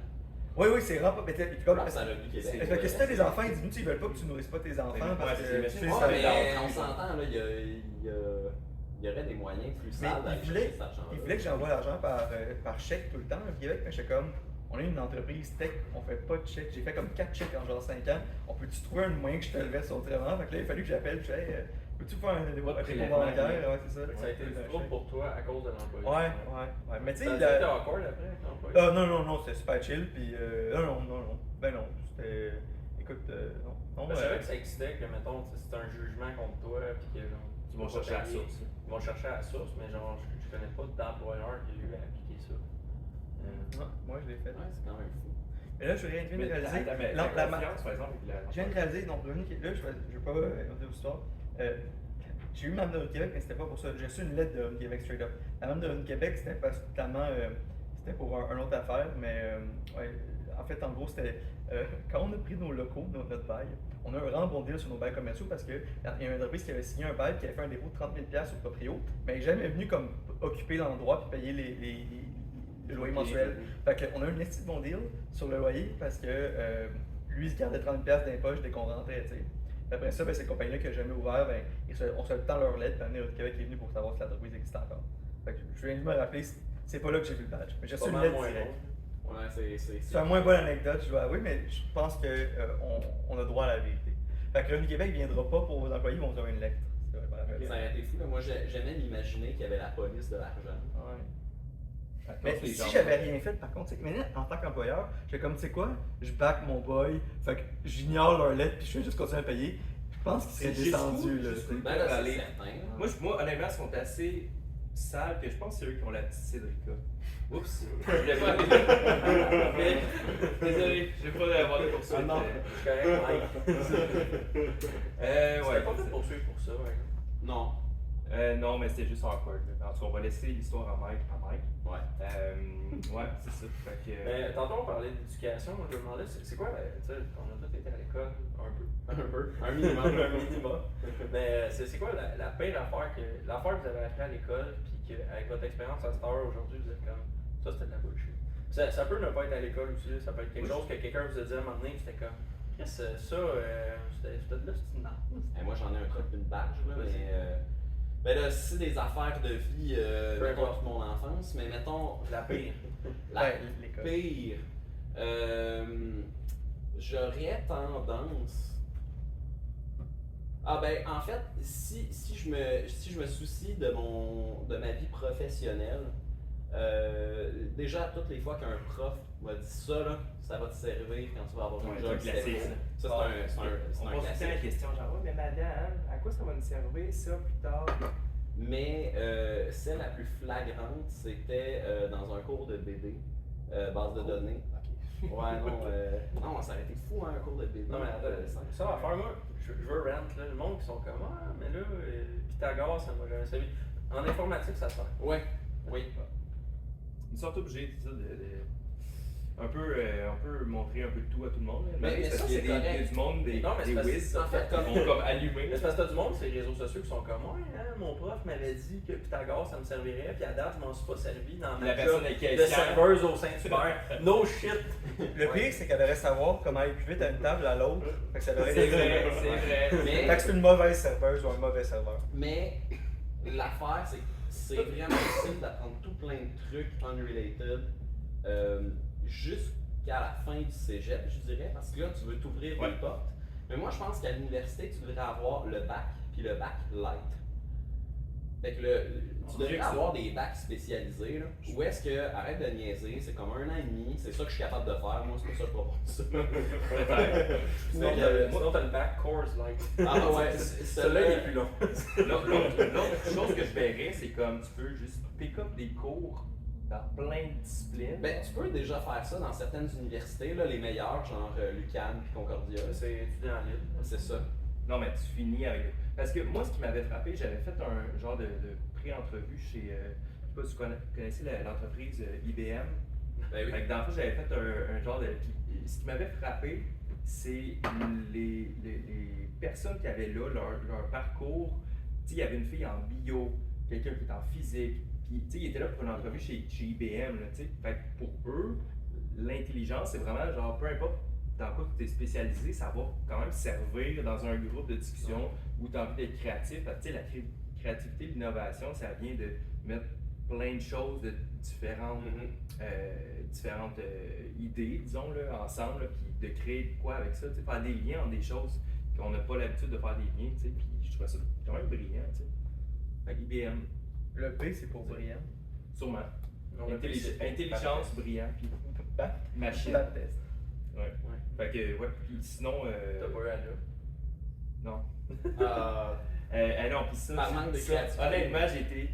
S2: Oui, c'est vraiment pas. Mais comme,
S1: Comme ça, Revenu Québec.
S2: fait que si t'as des enfants, ils disent, ils veulent pas que tu nourrisses pas tes enfants
S3: Ouais,
S2: parce
S3: c'est
S2: que
S3: des
S2: tu sais,
S3: messieurs.
S2: ça
S1: Ouais,
S2: va
S1: mais on s'entend, là, il y aurait des moyens plus
S2: Mais
S1: sales d'aller chercher cet argent-là.
S2: il voulait que j'envoie l'argent par chèque tout le temps au Québec, mais j'étais comme, on est une entreprise tech, on fait pas de chèque. J'ai fait comme 4 chèques en genre 5 ans. On peut-tu trouver un moyen que je te le verse autrement? Fait que là, il a fallu que j'appelle, je fais, hey, peux-tu faire un dépôt bancaire? Ouais, c'est ça.
S5: Ça a été du trouble pour toi à cause de l'employé.
S2: Ouais. Mais tu sais,
S5: Ça a
S2: il a-
S5: été awkward après avec l'employé.
S2: non, c'était super chill, puis non. Ben non, c'était. Écoute, non.
S5: Ben, je savais que ça existait, que mettons, c'est un jugement contre toi, puis que genre,
S3: Ils vont
S5: tu vas
S3: chercher la
S5: payer.
S3: source.
S5: Ils vont chercher à la source, mais genre, je connais pas d'employeur qui lui a appliqué ça.
S2: Non, moi je l'ai fait.
S1: Ouais, c'est quand même fou.
S2: Mais là, je viens de
S3: Mais
S2: réaliser.
S3: la confiance, par exemple, avec la.
S2: Je viens de réaliser, donc Revenu Québec, là, je vais pas raconter l'histoire. J'ai eu ma de Revenu Québec, mais c'était pas pour ça. J'ai reçu une lettre de Revenu Québec straight up. La même de Revenu Québec, c'était pas tellement. C'était pour une autre affaire, mais ouais, en fait, en gros, c'était. Quand on a pris nos locaux, notre bail, on a un vraiment bon deal sur nos bails commerciaux parce qu'il y a une entreprise qui avait signé un bail qui avait fait un dépôt de 30 000 $ au proprio, mais elle n'est jamais venue comme occuper l'endroit puis payer le loyer mensuel. Fait qu'on a eu un petit bon deal sur le loyer parce que lui, il se gardait 30 $ d'impôts dès qu'on rentrait, tu sais. Après ça, ben, ces compagnies-là qui n'ont jamais ouvert, ben, on se le temps leur lettre, puis Revenu Québec est venu pour savoir si l'entreprise existe encore. Fait que je viens de me rappeler, c'est pas là que j'ai vu le badge. Mais j'ai reçu
S5: Pas
S2: une
S5: mal
S2: lettre
S5: moins
S2: directe.
S5: bon.
S1: Ouais,
S2: C'est une moins bonne anecdote, je dois avouer, mais je pense qu'on on a droit à la vérité. Fait que Revenu Québec ne viendra pas pour vos employés, ils vont vous avoir une lettre. C'est vrai, je me rappelle.
S1: Ça aurait été fou, là. Moi, j'aimais m'imaginer qu'il y avait la police de l'argent.
S2: Ouais. Mais si j'avais rien fait, par contre, c'est que maintenant, en tant qu'employeur, je fais comme, tu sais quoi, je back mon boy, fait que j'ignore leur lettre, puis je fais juste continuer à payer. Je pense qu'ils seraient
S3: C'est
S2: descendus, là.
S3: jusqu'où?
S2: tu sais.
S1: Ben là, c'est
S3: Aller.
S1: certain. là.
S3: Moi, honnêtement, ils sont assez sales que je pense que c'est eux qui ont la petite Cédrica. Oups, je voulais pas aller. Mais, désolé, je vais pas avoir de poursuite.
S1: Ah non.
S5: Je suis correct, Mike.
S3: Ouais.
S5: C'était pas fait poursuivre pour ça, ouais.
S1: Non.
S3: Non, mais c'était juste awkward. Là. En tout cas, on va laisser l'histoire à Mike.
S1: Ouais.
S3: Ouais, c'est ça. Fait que,
S5: Mais tantôt on parlait d'éducation, moi je me demandais c'est quoi, tu sais, on a tous été à l'école, un peu, un minimum, un minimum. Mais c'est quoi la pire affaire que vous avez appris à l'école, puis qu'avec votre expérience à cette heure aujourd'hui, vous êtes comme, ça c'était de la bullshit. Ça peut ne pas être à l'école aussi, ça peut être quelque chose que quelqu'un vous a dit à un moment donné, puis c'était comme, qu'est-ce que ça, c'était de là, c'était une marde.
S1: Et moi, j'en ai un truc d'une badge, là,
S5: Vas-y.
S1: mais. Ben là, si des affaires de vie,
S5: Peu
S1: mettons
S5: importe.
S1: toute mon enfance, mais mettons
S5: La pire.
S1: la
S2: Ouais, l'école.
S1: pire. J'aurais tendance. Ah ben en fait, si je me soucie de ma vie professionnelle, déjà toutes les fois qu'un prof m'a dit ça là, ça va te servir quand tu vas avoir
S3: Ouais,
S1: un job.
S3: c'est un classique,
S1: Ça
S3: ça.
S1: c'est
S3: on
S1: un
S3: pose tout le temps la
S1: classique.
S3: question genre, ouais, mais madame, à quoi ça va nous servir ça plus tard?
S1: Mais celle la plus flagrante, c'était dans un cours de BD, base de données. Ouais, non, ça aurait été fou, hein, un cours de BD.
S5: Non mais attends, ça va faire moi, je veux rent là, le monde qui sont comme, ah mais là, Pythagore ça m'a jamais servi. En informatique ça sert.
S1: Ouais, oui.
S3: Ils sont obligés un peu montrer un peu de tout à tout le monde. Là.
S1: Mais
S3: parce
S1: ça,
S3: qu'il y a
S1: c'est
S3: des-
S1: correct.
S3: il y a du monde, des
S5: Non, mais c'est parce-
S3: whiz,
S5: en fait,
S3: qui
S5: comme-
S3: vont comme allumer.
S5: Mais c'est parce que t'as du monde sur les réseaux sociaux qui sont comme, ouais, hein, mon prof m'avait dit que Pythagore ça me servirait, puis à date je m'en suis pas servi dans ma
S3: La personne
S5: job
S3: avec qui
S5: de
S3: elle est fière.
S5: serveuse au Saint-Hubert. No shit!
S2: Le pire, c'est qu'elle devrait savoir comment aller plus vite à une table à l'autre. Fait que ça devrait
S3: C'est
S2: être
S3: vrai, c'est vrai.
S1: Mais-
S2: Fait que c'est une mauvaise serveuse ou un mauvais serveur.
S1: Mais l'affaire, c'est vraiment difficile d'apprendre tout plein de trucs unrelated juste qu'à la fin du cégep, je dirais, parce que là, tu veux t'ouvrir
S3: Ouais.
S1: des portes. Mais moi, je pense qu'à l'université, tu devrais avoir le bac, puis le bac light. Fait que tu devrais avoir des bacs spécialisés, là. Ou est-ce que, arrête de niaiser, c'est comme 1 an et demi, c'est ça que je suis capable de faire, moi, c'est pour ça que je propose ça.
S5: Sinon, t'as le back course, like.
S1: Ah ouais,
S5: Celui-là, il est plus long.
S3: L'autre chose que je verrais, c'est comme tu peux juste pick up des cours dans plein de disciplines.
S1: Ben, tu peux déjà faire ça dans certaines universités, là, les meilleures, genre l'UQAM puis Concordia.
S5: C'est étudiant en libre.
S1: C'est ça.
S3: Non, mais tu finis avec. Parce que moi, ce qui m'avait frappé, j'avais fait un genre de pré-entrevue chez. Je sais pas si vous connaissez l'entreprise IBM.
S1: Ben oui.
S3: Fait que dans le fond, j'avais fait un genre de. Puis, ce qui m'avait frappé, c'est les personnes qui avaient là, leur parcours. Tu sais, il y avait une fille en bio, quelqu'un qui est en physique. Puis, tu sais, il était là pour une entrevue chez IBM. Là, tu sais. Fait que pour eux, l'intelligence, c'est vraiment genre, peu importe dans quoi tu es spécialisé, ça va quand même servir dans un groupe de discussion où tu as envie d'être créatif. Parce que, tu sais, la créativité, l'innovation, ça vient de mettre plein de choses de différentes, idées, disons, là, ensemble, là, puis de créer quoi avec ça, tu sais, faire des liens entre des choses qu'on n'a pas l'habitude de faire des liens, tu sais, puis je trouve ça quand même brillant, tu sais. Fait que IBM,
S2: Le B, c'est pour brillant.
S3: sûrement.
S5: Non, le B, c'est pour
S3: Intelligence,
S5: bac.
S3: brillant, puis
S2: Bac.
S3: machine.
S2: Bac test.
S3: Ouais. Fait que, ouais, puis sinon,
S5: T'as pas eu à là.
S3: non. Non, puis ça,
S1: Par manque de
S3: ça,
S1: créativité.
S3: honnêtement, j'ai été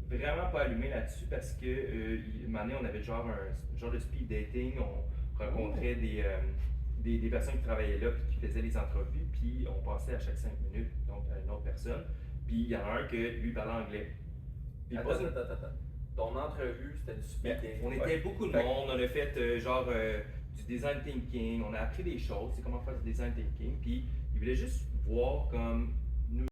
S3: vraiment pas allumé là-dessus parce que, une année, on avait genre un genre de speed dating, on rencontrait des personnes qui travaillaient là puis qui faisaient les entrevues, puis on passait à chaque 5 minutes donc à une autre personne, puis il y en a un que lui parlait anglais. Puis
S5: Attends. Ton entrevue, c'était du speed
S3: mais
S5: dating.
S3: on était beaucoup de monde, on a fait du design thinking, on a appris des choses, c'est comment faire du design thinking, puis il voulait juste voir comme